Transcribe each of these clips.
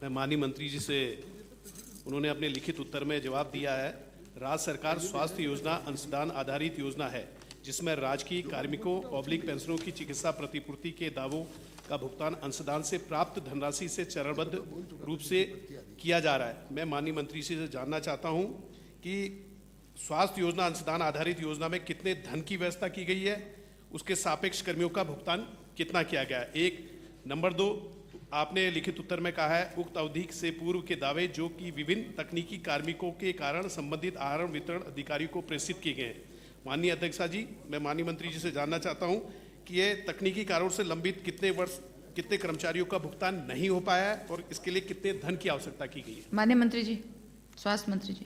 मैं माननीय मंत्री जी से उन्होंने अपने लिखित उत्तर में जवाब दिया है। राज्य सरकार स्वास्थ्य योजना अंशदान आधारित योजना है जिसमें राजकीय कार्मिकों ऑब्लिक पेंशनों की चिकित्सा प्रतिपूर्ति के दावों का भुगतान अंशदान से प्राप्त धनराशि से चरणबद्ध रूप से किया जा रहा है। मैं माननीय मंत्री जी से जानना चाहता हूं कि स्वास्थ्य योजना अंशदान आधारित योजना में कितने धन की व्यवस्था की गई है, उसके सापेक्ष कर्मियों का भुगतान कितना किया गया है। एक नंबर 2, आपने लिखित उत्तर में कहा है उक्त अवधि से पूर्व के दावे जो कि विभिन्न तकनीकी कार्मिकों के कारण संबंधित आहरण वितरण अधिकारियों को प्रेषित किए गए हैं। माननीय अध्यक्षा जी, मैं माननीय मंत्री जी से जानना चाहता हूं कि ये तकनीकी कारणों से लंबित कितने कर्मचारियों का भुगतान नहीं हो पाया है और इसके लिए कितने धन की आवश्यकता की गई है। माननीय मंत्री जी, स्वास्थ्य मंत्री जी।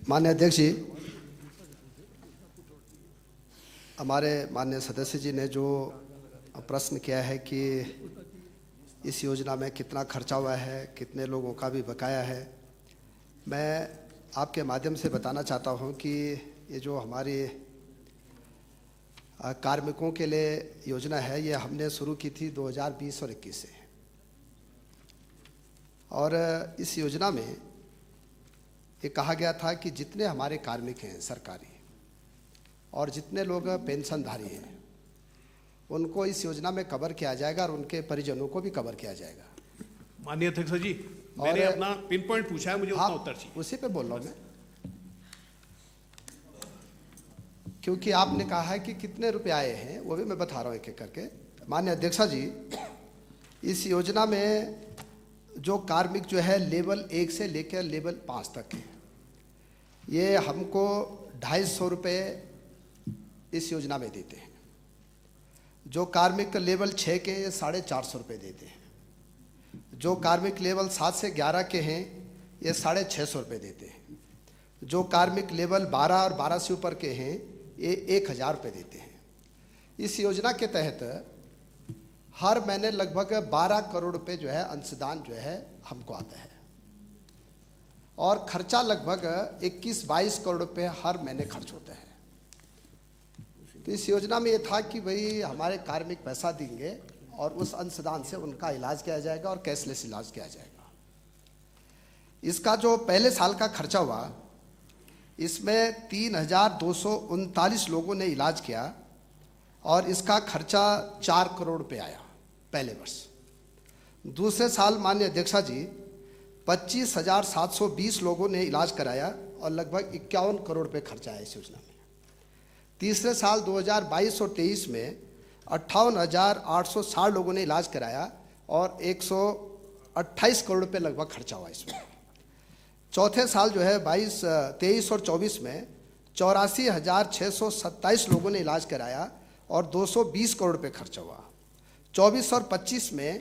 माननीय अध्यक्ष जी, हमारे माननीय सदस्य जी ने जो प्रश्न किया है कि इस योजना में कितना खर्चा हुआ है, कितने लोगों का भी बकाया है, मैं आपके माध्यम से बताना चाहता हूं कि ये जो हमारी कार्मिकों के लिए योजना है ये हमने शुरू की थी 2020 और 21 से। और इस योजना में ये कहा गया था कि जितने हमारे कार्मिक हैं सरकारी और जितने लोग पेंशनधारी हैं उनको इस योजना में कवर किया जाएगा और उनके परिजनों को भी कवर किया जाएगा। माननीय अध्यक्ष जी, मैंने अपना पिन पॉइंट पूछा है, मुझे उसका उत्तर चाहिए। उसी पे बोल रहा हूं मैं, क्योंकि आपने कहा है कि कितने रुपए आए हैं वो भी मैं बता रहा हूं एक एक करके। माननीय अध्यक्षा जी, इस योजना में जो कार्मिक जो है लेवल 1 से लेकर लेवल 5 तक है, ये हमको 250 रुपये इस योजना में देते हैं। जो कार्मिक लेवल 6 के ये 450 रुपये देते हैं। जो कार्मिक लेवल 7 से 11 के हैं ये 650 रुपये देते हैं। जो कार्मिक लेवल 12 और 12 से ऊपर के हैं ये 1000 रुपये देते हैं। इस योजना के तहत हर महीने लगभग 12 करोड़ रुपए जो है अंशदान जो है हमको आता है और खर्चा लगभग 21-22 करोड़ रुपए हर महीने खर्च होता है। तो इस योजना में ये था कि भाई हमारे कार्मिक पैसा देंगे और उस अंशदान से उनका इलाज किया जाएगा और कैशलेस इलाज किया जाएगा। इसका जो पहले साल का खर्चा हुआ, इसमें 3239 लोगों ने इलाज किया और इसका खर्चा 4 करोड़ रुपए आया पहले वर्ष। दूसरे साल माननीय अध्यक्षा जी 25,720 लोगों ने इलाज कराया और लगभग 51 करोड़ रुपए खर्चा है इस योजना में। तीसरे साल 2022 और 23 में 58,860 लोगों ने इलाज कराया और 128 करोड़ रुपए लगभग खर्चा हुआ इसमें। चौथे साल जो है 23 और 24 में 84,627 लोगों ने इलाज कराया और 220 करोड़ रुपए खर्चा हुआ। 24 और 25 में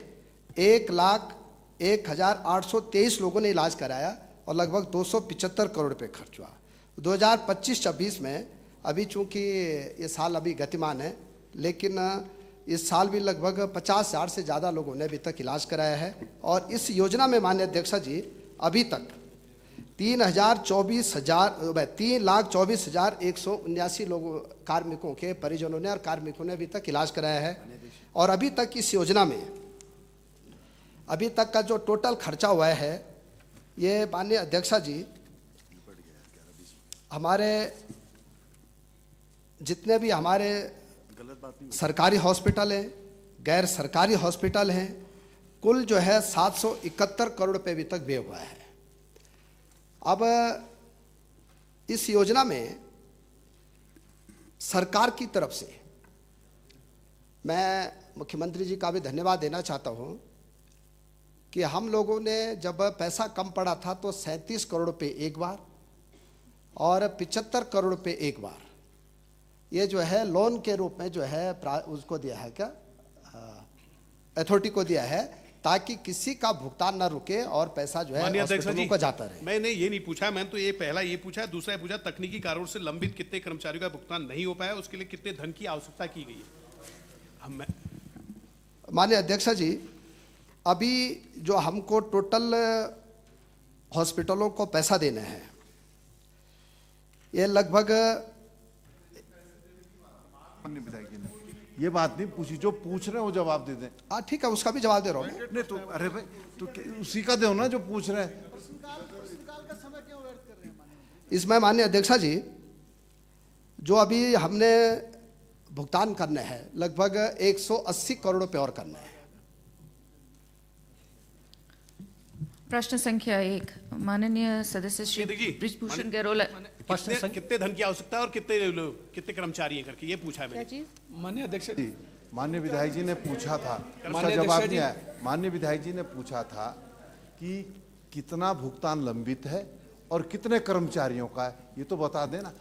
1,01,823 लोगों ने इलाज कराया और लगभग 275 करोड़ रुपए खर्च हुआ। 2025-26 में अभी चूंकि ये साल अभी गतिमान है, लेकिन इस साल भी लगभग 50,000 से ज़्यादा लोगों ने अभी तक इलाज कराया है। और इस योजना में माननीय अध्यक्षा जी अभी तक 3,24,179 लोगों कार्मिकों के परिजनों ने और कार्मिकों ने अभी तक इलाज कराया है। और अभी तक इस योजना में अभी तक का जो टोटल खर्चा हुआ है ये माननीय अध्यक्षा जी हमारे जितने भी हमारे सरकारी हॉस्पिटल हैं, गैर सरकारी हॉस्पिटल हैं, कुल जो है 771 करोड़ रुपए अभी तक व्यय हुआ है। अब इस योजना में सरकार की तरफ से मैं मुख्यमंत्री जी का भी धन्यवाद देना चाहता हूं कि हम लोगों ने जब पैसा कम पड़ा था तो 37 करोड़ रुपए एक बार और 75 करोड़ रुपए एक बार ये जो है लोन के रूप में जो है उसको दिया है, क्या अथॉरिटी को दिया है, ताकि किसी का भुगतान ना रुके और पैसा जो है हॉस्पिटलों को जाता रहे। मैंने ये नहीं पूछा, मैंने तो ये पहला ये पूछा, दूसरा पूछा तकनीकी कारणों से लंबित कितने कर्मचारियों का भुगतान नहीं हो पाया, उसके लिए कितने धन की आवश्यकता की गई है। माननीय अध्यक्षा जी, अभी जो हमको टोटल हॉस्पिटलों को पैसा देना है ये लगभग ये बात नहीं पूछी, जो पूछ रहे हैं वो जवाब दे दें। हाँ ठीक है, उसका भी जवाब दे रहा हूँ मैं। नहीं तो अरे भाई तो उसी का दो ना जो पूछ रहे हैं। इसमें माननीय अध्यक्षा जी, जो अभी हमने भुगतान करने हैं लगभग 180 करोड़ रुपए और करने हैं। प्रश्न संख्या 1, माननीय सदस्य श्री जी, बृजभूषण गैरोला। कितने धन की आवश्यकता है और कितने कर्मचारी हैं करके ये पूछा है मैंने। माननीय अध्यक्ष जी, माननीय विधायक जी ने पूछा था, उसका माननीय जवाब अध्यक्ष नहीं जी। आया। माननीय विधायक जी ने पूछा था कि कितना भुगतान लंबित है और कितने कर्मचारियों का है, ये तो बता देना।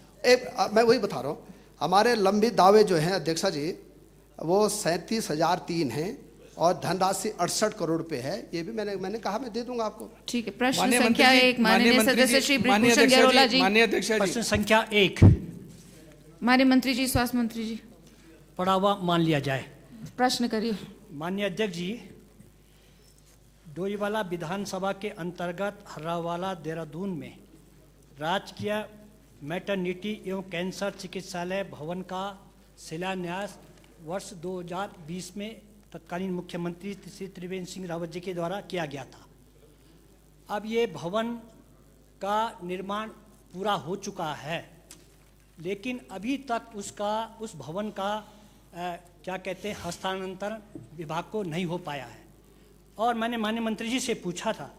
मैं वही बता रहा हूँ, हमारे लंबित दावे जो हैं अध्यक्षा जी वो 37,003 हैं और धनराशि 68 करोड़ रुपए है। ये भी मैंने कहा मैं दे दूंगा आपको। ठीक है, प्रश्न माननीय संख्या मंत्री जी, 1, माननीय सदस्य श्री बृजभूषण गैरोला जी। माननीय अध्यक्ष जी, प्रश्न संख्या 1 माननीय मंत्री जी, स्वास्थ्य मंत्री जी, पढ़ा हुआ मान लिया जाए। प्रश्न करिए। माननीय अध्यक्ष जी, डोईवाला विधानसभा के अंतर्गत हर्रावाला देहरादून में राजकीय मैटरनिटी एवं कैंसर चिकित्सालय भवन का शिलान्यास वर्ष 2020 में तत्कालीन मुख्यमंत्री श्री त्रिवेंद्र सिंह रावत जी के द्वारा किया गया था। अब ये भवन का निर्माण पूरा हो चुका है, लेकिन अभी तक उस भवन का क्या कहते हैं हस्तांतरण विभाग को नहीं हो पाया है। और मैंने माननीय मंत्री जी से पूछा था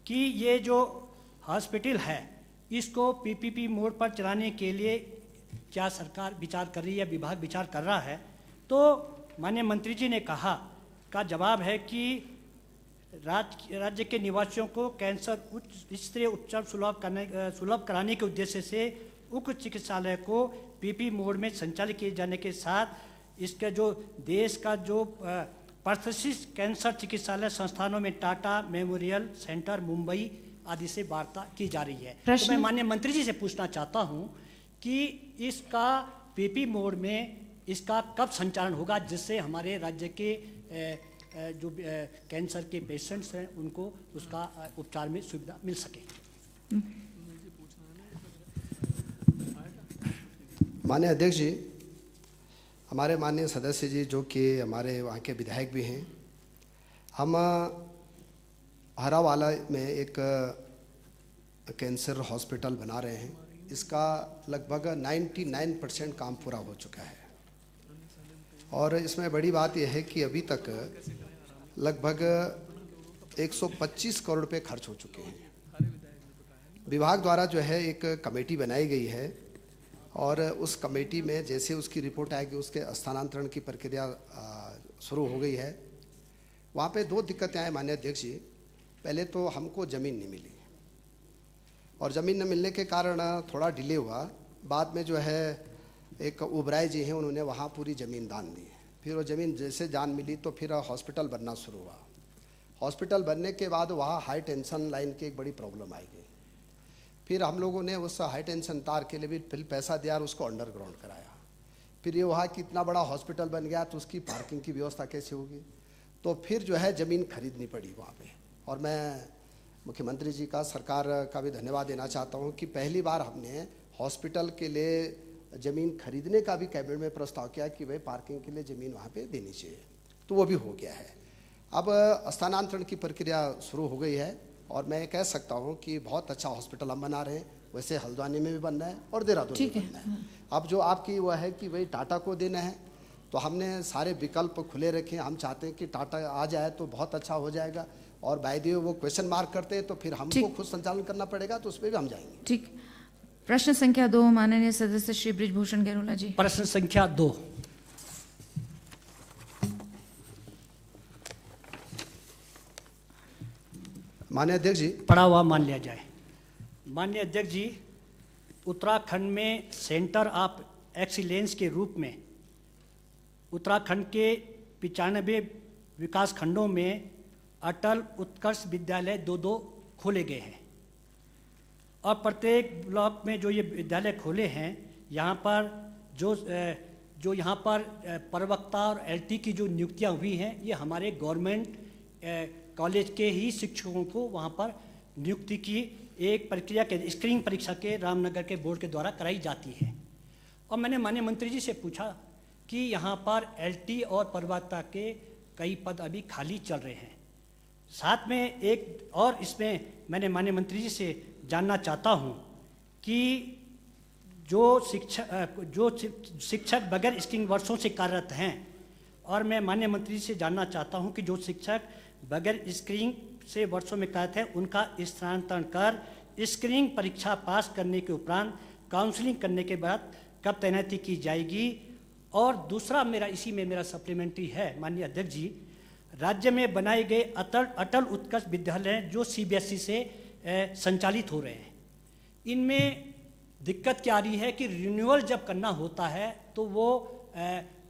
कि ये जो हॉस्पिटल है इसको पीपीपी मोड पर चलाने के लिए क्या सरकार विचार कर रही है, विभाग विचार कर रहा है। तो माननीय मंत्री जी ने कहा का जवाब है कि राज्य के निवासियों को कैंसर उच्च स्तरीय उपचार सुलभ कराने के उद्देश्य से उक्त चिकित्सालय को पीपी मोड में संचालित किए जाने के साथ इसके जो देश का जो प्रतिष्ठित कैंसर चिकित्सालय संस्थानों में टाटा मेमोरियल सेंटर मुंबई आदि से वार्ता की जा रही है। तो मैं माननीय मंत्री जी से पूछना चाहता हूं कि इसका पीपी मोड में इसका कब संचालन होगा, जिससे हमारे राज्य के जो कैंसर के पेशेंट्स हैं उनको उसका उपचार में सुविधा मिल सके। माननीय अध्यक्ष जी, हमारे माननीय सदस्य जी जो कि हमारे वहाँ के विधायक भी हैं, हम हरावाला में एक कैंसर हॉस्पिटल बना रहे हैं। इसका लगभग 99% काम पूरा हो चुका है और इसमें बड़ी बात यह है कि अभी तक लगभग 125 करोड़ रुपए खर्च हो चुके हैं। विभाग द्वारा जो है एक कमेटी बनाई गई है और उस कमेटी में जैसे उसकी रिपोर्ट आएगी उसके स्थानांतरण की प्रक्रिया शुरू हो गई है। वहाँ पे दो दिक्कतें आए माननीय अध्यक्ष जी। पहले तो हमको ज़मीन नहीं मिली और ज़मीन न मिलने के कारण थोड़ा डिले हुआ। बाद में जो है एक उबराय जी हैं, उन्होंने वहाँ पूरी ज़मीन दान दी। फिर वो ज़मीन जैसे जान मिली तो फिर हॉस्पिटल बनना शुरू हुआ। हॉस्पिटल बनने के बाद वहाँ हाई टेंशन लाइन की एक बड़ी प्रॉब्लम आई गई। फिर हम लोगों ने उस हाई टेंशन तार के लिए भी फिर पैसा दिया और उसको अंडरग्राउंड कराया। फिर ये वहाँ कि इतना बड़ा हॉस्पिटल बन गया तो उसकी पार्किंग की व्यवस्था कैसे होगी, तो फिर जो है ज़मीन खरीदनी पड़ी वहाँ पे। और मैं मुख्यमंत्री जी का, सरकार का भी धन्यवाद देना चाहता हूँ कि पहली बार हमने हॉस्पिटल के लिए ज़मीन खरीदने का भी कैबिनेट में प्रस्ताव किया कि भाई पार्किंग के लिए ज़मीन वहाँ पे देनी चाहिए, तो वो भी हो गया है। अब स्थानांतरण की प्रक्रिया शुरू हो गई है और मैं कह सकता हूँ कि बहुत अच्छा हॉस्पिटल हम बना रहे हैं। वैसे हल्द्वानी में भी बनना है और देहरादून में बनना है। अब जो आपकी वो है कि भाई टाटा को देना है, तो हमने सारे विकल्प खुले रखे। हम चाहते हैं कि टाटा आ जाए तो बहुत अच्छा हो जाएगा और बाय द वे वो क्वेश्चन मार्क करते हैं तो फिर हमको खुद संचालन करना पड़ेगा, तो उस पर भी हम जाएंगे। ठीक। प्रश्न संख्या 2, माननीय सदस्य श्री बृजभूषण गैरोला जी। प्रश्न संख्या 2। माननीय अध्यक्ष जी, पढ़ा हुआ मान लिया जाए। माननीय अध्यक्ष जी, उत्तराखंड में सेंटर ऑफ एक्सीलेंस के रूप में उत्तराखंड के 95 विकास खंडों में अटल उत्कर्ष विद्यालय 2 खोले गए हैं और प्रत्येक ब्लॉक में जो ये विद्यालय खोले हैं यहाँ पर जो यहाँ पर प्रवक्ता और एलटी की जो नियुक्तियाँ हुई हैं ये हमारे गवर्नमेंट कॉलेज के ही शिक्षकों को वहाँ पर नियुक्ति की एक प्रक्रिया के स्क्रीनिंग परीक्षा के रामनगर के बोर्ड के द्वारा कराई जाती है। और मैंने माननीय मंत्री जी से पूछा कि यहाँ पर एलटी और प्रवक्ता के कई पद अभी खाली चल रहे हैं। साथ में एक और इसमें मैंने माननीय मंत्री जी से जानना चाहता हूँ कि जो शिक्षक बगैर स्किलिंग वर्षों से कार्यरत हैं, और मैं माननीय मंत्री जी से जानना चाहता हूँ कि जो शिक्षक बगैर स्किलिंग से वर्षों में कार्यरत हैं उनका स्थानांतरण कर स्क्रीनिंग परीक्षा पास करने के उपरांत काउंसलिंग करने के बाद कब तैनाती की जाएगी। और दूसरा इसी में मेरा सप्लीमेंट्री है माननीय अध्यक्ष जी, राज्य में बनाए गए अटल उत्कर्ष विद्यालय जो सीबीएसई से संचालित हो रहे हैं, इनमें दिक्कत क्या आ रही है कि रिन्यूअल जब करना होता है तो वो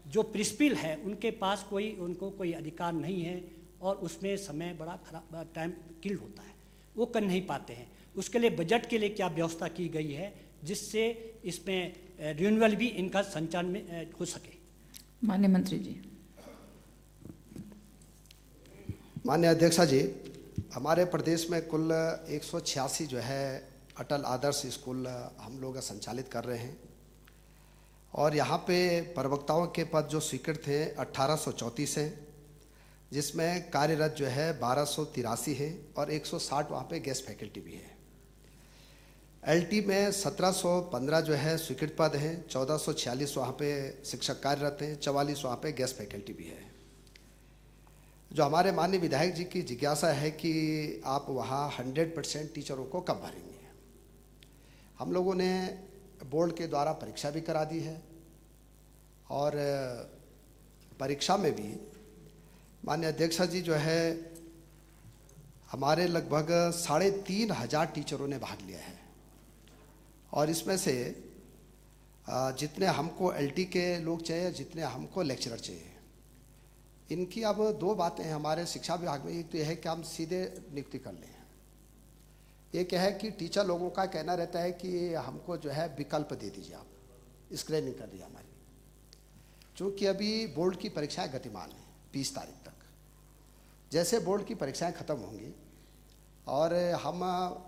जो प्रिंसिपल है उनके पास उनको कोई अधिकार नहीं है और उसमें समय बड़ा खराब टाइम किल होता है, वो कर नहीं पाते हैं। उसके लिए बजट के लिए क्या व्यवस्था की गई है जिससे इसमें रिन्यूअल भी इनका संचालन में हो सके। माननीय मंत्री जी। माननीय अध्यक्षा जी, हमारे प्रदेश में कुल 186 जो है अटल आदर्श स्कूल हम लोग संचालित कर रहे हैं और यहाँ पे प्रवक्ताओं के पद जो स्वीकृत हैं 1834 हैं, जिसमें कार्यरत जो है 1283 है और 160 वहाँ पे गेस्ट फैकल्टी भी है। एलटी में 1715 जो है स्वीकृत पद हैं, 1446 वहाँ पे शिक्षक कार्यरत हैं, 44 वहाँ पे गेस्ट फैकल्टी भी है। जो हमारे माननीय विधायक जी की जिज्ञासा है कि आप वहाँ 100% टीचरों को कब भरेंगे। हम लोगों ने बोर्ड के द्वारा परीक्षा भी करा दी है और परीक्षा में भी माननीय अध्यक्षा जी जो है हमारे लगभग 3500 टीचरों ने भाग लिया है और इसमें से जितने हमको एलटी के लोग चाहिए, जितने हमको लेक्चरर चाहिए, इनकी अब दो बातें हैं हमारे शिक्षा विभाग में। एक तो यह है कि हम सीधे नियुक्ति कर लें, एक है कि टीचर लोगों का कहना रहता है कि हमको जो है विकल्प दे दीजिए, आप स्क्रीनिंग कर दीजिए हमारी, क्योंकि अभी बोर्ड की परीक्षाएं गतिमान हैं 20 तारीख तक। जैसे बोर्ड की परीक्षाएं ख़त्म होंगी और हम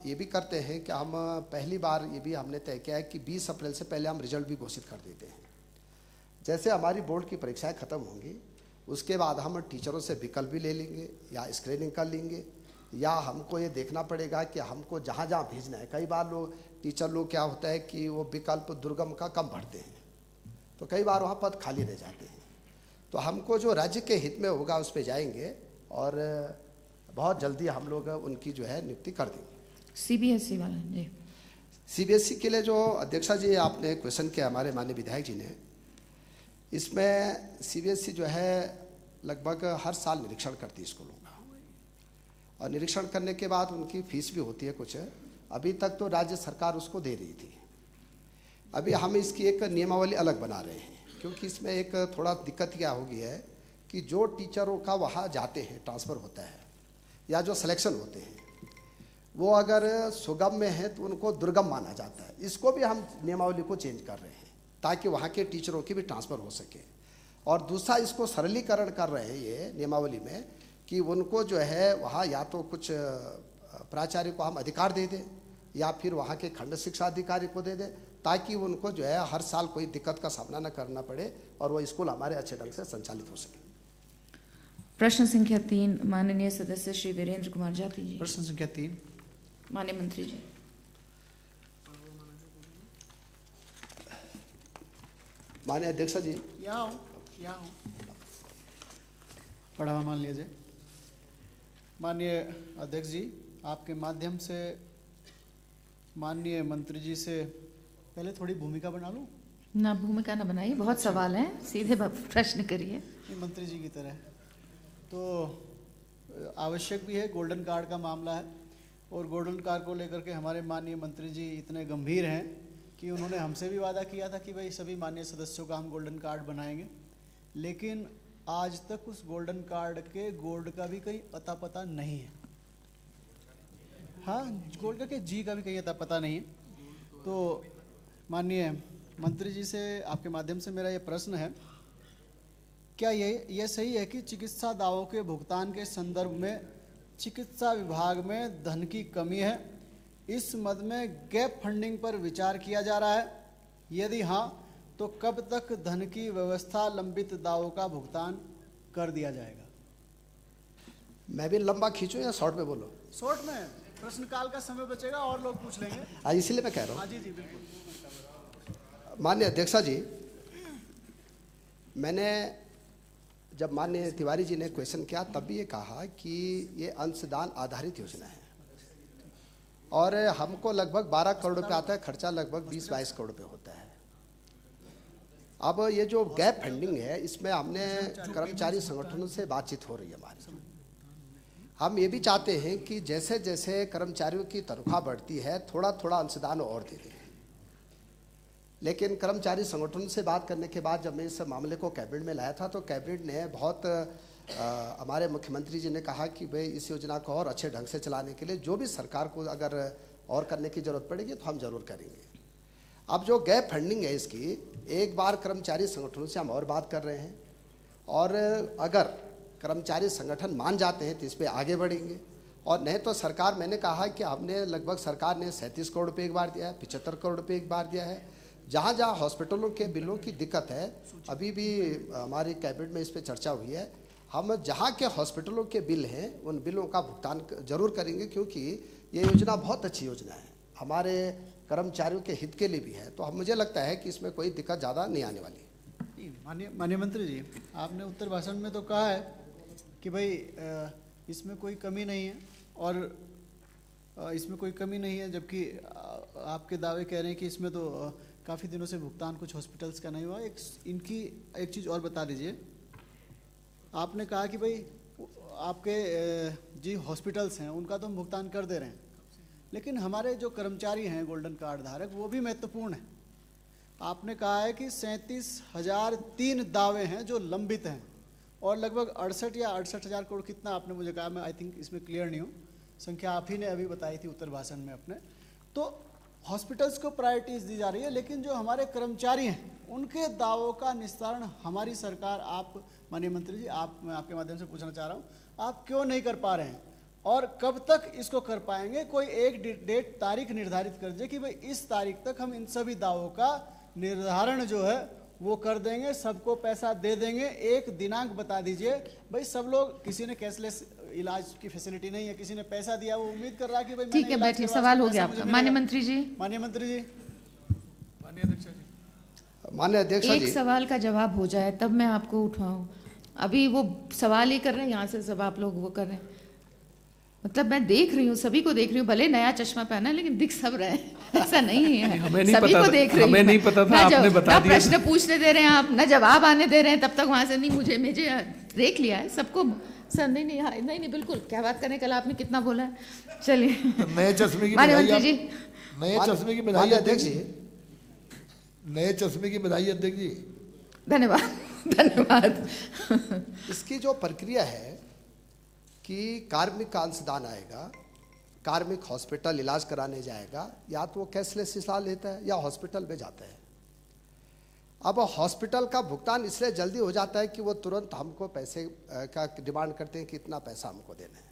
ये भी करते हैं कि हम पहली बार ये भी हमने तय किया है कि 20 अप्रैल से पहले हम रिजल्ट भी घोषित कर देते हैं। जैसे हमारी बोर्ड की परीक्षाएं ख़त्म होंगी उसके बाद हम टीचरों से विकल्प भी ले लेंगे या स्क्रीनिंग कर लेंगे, या हमको ये देखना पड़ेगा कि हमको जहाँ जहाँ भेजना है। कई बार टीचर लोग क्या होता है कि वो विकल्प दुर्गम का कम भरते हैं तो कई बार वहाँ पद खाली रह जाते हैं, तो हमको जो राज्य के हित में होगा उस पर जाएंगे और बहुत जल्दी हम लोग उनकी जो है नियुक्ति कर देंगे। सीबीएसई वाला जी, सीबीएसई के लिए जो अध्यक्षा जी आपने क्वेश्चन किया हमारे माननीय विधायक जी ने, इसमें सीबीएसई जो है लगभग हर साल निरीक्षण करती है स्कूलों का और निरीक्षण करने के बाद उनकी फीस भी होती है कुछ। अभी तक तो राज्य सरकार उसको दे रही थी, अभी हम इसकी एक नियमावली अलग बना रहे हैं क्योंकि इसमें एक थोड़ा दिक्कत क्या हो गई है कि जो टीचरों का वहाँ जाते हैं, ट्रांसफ़र होता है या जो सिलेक्शन होते हैं वो अगर सुगम में है तो उनको दुर्गम माना जाता है। इसको भी हम नियमावली को चेंज कर रहे हैं ताकि वहाँ के टीचरों की भी ट्रांसफ़र हो सके। और दूसरा इसको सरलीकरण कर रहे हैं ये नियमावली में कि उनको जो है वहाँ या तो कुछ प्राचार्य को हम अधिकार दे दें या फिर वहाँ के खंड शिक्षा अधिकारी को दे दें ताकि उनको जो है हर साल कोई दिक्कत का सामना न करना पड़े और वो स्कूल हमारे अच्छे ढंग से संचालित हो सके। प्रश्न संख्या 3 माननीय सदस्य श्री वीरेंद्र कुमार जाती जी। प्रश्न संख्या 3 माननीय मंत्री जी। माननीय अध्यक्षा जी, यहाँ पढ़ावा मान लीजिए। माननीय अध्यक्ष जी, आपके माध्यम से माननीय मंत्री जी से पहले थोड़ी भूमिका बना लूँ। ना भूमिका ना बनाइए, बहुत सवाल हैं, सीधे प्रश्न करिए। मंत्री जी की तरह तो आवश्यक भी है, गोल्डन कार्ड का मामला है और गोल्डन कार्ड को लेकर के हमारे माननीय मंत्री जी इतने गंभीर हैं कि उन्होंने हमसे भी वादा किया था कि भाई सभी माननीय सदस्यों का हम गोल्डन कार्ड बनाएंगे, लेकिन आज तक उस गोल्डन कार्ड के गोल्ड का भी कहीं अता पता नहीं है। हाँ, गोल्ड के जी का भी कहीं अता पता नहीं है। तो माननीय मंत्री जी से आपके माध्यम से मेरा ये प्रश्न है, क्या ये सही है कि चिकित्सा दावों के भुगतान के संदर्भ में चिकित्सा विभाग में धन की कमी है? इस मद में गैप फंडिंग पर विचार किया जा रहा है? यदि हाँ, तो कब तक धन की व्यवस्था लंबित दावों का भुगतान कर दिया जाएगा? मैं भी लंबा खींचूं या शॉर्ट में बोलूं? शॉर्ट में, प्रश्नकाल का समय बचेगा और लोग पूछ लेंगे। आज इसीलिए मैं कह रहा हूं। हाँ जी जी बिल्कुल। माननीय अध्यक्षा जी, मैंने जब माननीय तिवारी जी ने क्वेश्चन किया तब भी ये कहा कि ये अंशदान आधारित योजना है और हमको लगभग 12 करोड़ रुपए आता है, खर्चा लगभग 20-22 करोड़ रुपए होता है। अब ये जो गैप फंडिंग है, इसमें हमने कर्मचारी संगठनों से बातचीत हो रही है हमारी। हम ये भी चाहते हैं कि जैसे जैसे कर्मचारियों की तनख्वाह बढ़ती है, थोड़ा थोड़ा अंशदान और दे दें। लेकिन कर्मचारी संगठनों से बात करने के बाद जब मैं इस मामले को कैबिनेट में लाया था तो कैबिनेट ने बहुत हमारे मुख्यमंत्री जी ने कहा कि भाई इस योजना को और अच्छे ढंग से चलाने के लिए जो भी सरकार को अगर और करने की ज़रूरत पड़ेगी तो हम ज़रूर करेंगे। अब जो गैप फंडिंग है इसकी, एक बार कर्मचारी संगठनों से हम और बात कर रहे हैं और अगर कर्मचारी संगठन मान जाते हैं तो इस पर आगे बढ़ेंगे और नहीं तो सरकार, मैंने कहा कि हमने लगभग सरकार ने 37 करोड़ रुपये एक बार दिया है, 75 करोड़ रुपये एक बार दिया है। जहाँ जहाँ हॉस्पिटलों के बिलों की दिक्कत है, अभी भी हमारी कैबिनेट में इस पर चर्चा हुई है, हम जहाँ के हॉस्पिटलों के बिल हैं उन बिलों का भुगतान जरूर करेंगे क्योंकि ये योजना बहुत अच्छी योजना है, हमारे कर्मचारियों के हित के लिए भी है। तो हम मुझे लगता है कि इसमें कोई दिक्कत ज़्यादा नहीं आने वाली। माननीय मंत्री जी, आपने उत्तर भाषण में तो कहा है कि भाई इसमें कोई कमी नहीं है और इसमें कोई कमी नहीं है, जबकि आपके दावे कह रहे हैं कि इसमें तो काफ़ी दिनों से भुगतान कुछ हॉस्पिटल्स का नहीं हुआ। इनकी एक चीज़ और बता दीजिए। आपने कहा कि भाई आपके जी हॉस्पिटल्स हैं उनका तो हम भुगतान कर दे रहे हैं, लेकिन हमारे जो कर्मचारी हैं गोल्डन कार्ड धारक वो भी महत्वपूर्ण है। आपने कहा है कि 37,003 दावे हैं जो लंबित हैं और लगभग 68 या 68,000 करोड़, कितना आपने मुझे कहा, मैं आई थिंक इसमें क्लियर नहीं हूँ, संख्या आप ही ने अभी बताई थी उत्तर भाषण में अपने। तो हॉस्पिटल्स को प्रायोरिटीज दी जा रही है, लेकिन जो हमारे कर्मचारी हैं उनके दावों का निस्तारण हमारी सरकार, आप माननीय मंत्री जी, मैं आपके माध्यम से पूछना चाह रहा हूँ, आप क्यों नहीं कर पा रहे हैं और कब तक इसको कर पाएंगे? कोई एक डेट तारीख निर्धारित कर दीजिए कि भाई इस तारीख तक हम इन सभी दावों का निर्धारण जो है वो कर देंगे, सबको पैसा दे देंगे। एक दिनांक बता दीजिए भाई। सब लोग, किसी ने कैशलेस इलाज की फैसिलिटी नहीं है, किसी ने पैसा दिया, वो उम्मीद कर रहा है कि भाई ठीक है, बैठिए, सवाल हो गया आपका। माननीय मंत्री जी। माननीय मंत्री जी। माननीय अध्यक्षा जी। माननीय अध्यक्षा जी, एक सवाल का जवाब हो जाए तब मैं आपको उठाऊं। अभी वो सवाल ही कर रहे हैं, यहाँ से सब आप लोग वो कर रहे हैं। मतलब मैं देख रही हूँ, सभी को देख रही हूँ, भले नया चश्मा पहना है लेकिन दिख सब रहे हैं, ऐसा नहीं है। हमें नहीं सभी पता को देख रही हूँ। हमें नहीं पता था, आपने बता दिया। प्रश्न पूछने दे रहे हैं आप, ना जवाब आने दे रहे हैं, तब तक वहां से नहीं, मुझे देख लिया है सबको। सर नहीं नहीं, हाँ, नहीं नहीं, बिल्कुल, क्या बात करें, कल आपने कितना बोला है। चलिए, नए चश्मे की माननीय मंत्री जी। नए चश्मे की बधाई अध्यक्ष जी। नए चश्मे की बधाई अध्यक्ष जी। धन्यवाद धन्यवाद। इसकी जो प्रक्रिया है कि कार्मिक का अंशदान आएगा, कार्मिक हॉस्पिटल इलाज कराने जाएगा, या तो वो कैशलेस इलाज लेता है या हॉस्पिटल में जाता है। अब हॉस्पिटल का भुगतान इसलिए जल्दी हो जाता है कि वो तुरंत हमको पैसे का डिमांड करते हैं कि इतना पैसा हमको देना है।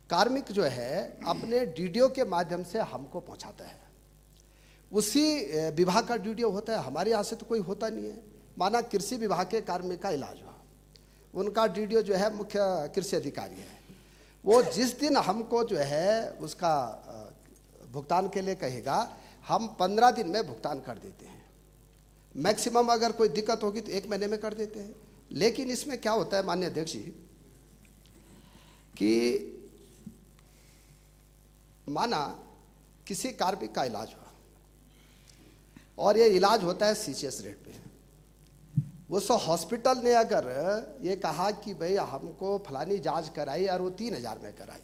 कार्मिक जो है अपने डीडीओ के माध्यम से हमको पहुंचाता है, उसी विभाग का डीडीओ होता है, हमारे यहाँ से तो कोई होता नहीं है। माना कृषि विभाग के कार्मिक का इलाज हुआ, उनका डीडीओ जो है मुख्य कृषि अधिकारी है, वो जिस दिन हमको जो है उसका भुगतान के लिए कहेगा, हम 15 दिन में भुगतान कर देते हैं। मैक्सिमम अगर कोई दिक्कत होगी तो 1 महीने में कर देते हैं। लेकिन इसमें क्या होता है माननीय अध्यक्ष जी कि माना किसी कार्मिक का इलाज हुआ और ये इलाज होता है सीसीएस रेट पे, उस हॉस्पिटल ने अगर ये कहा कि भाई हमको फलानी जांच कराई और वो 3,000 में कराई,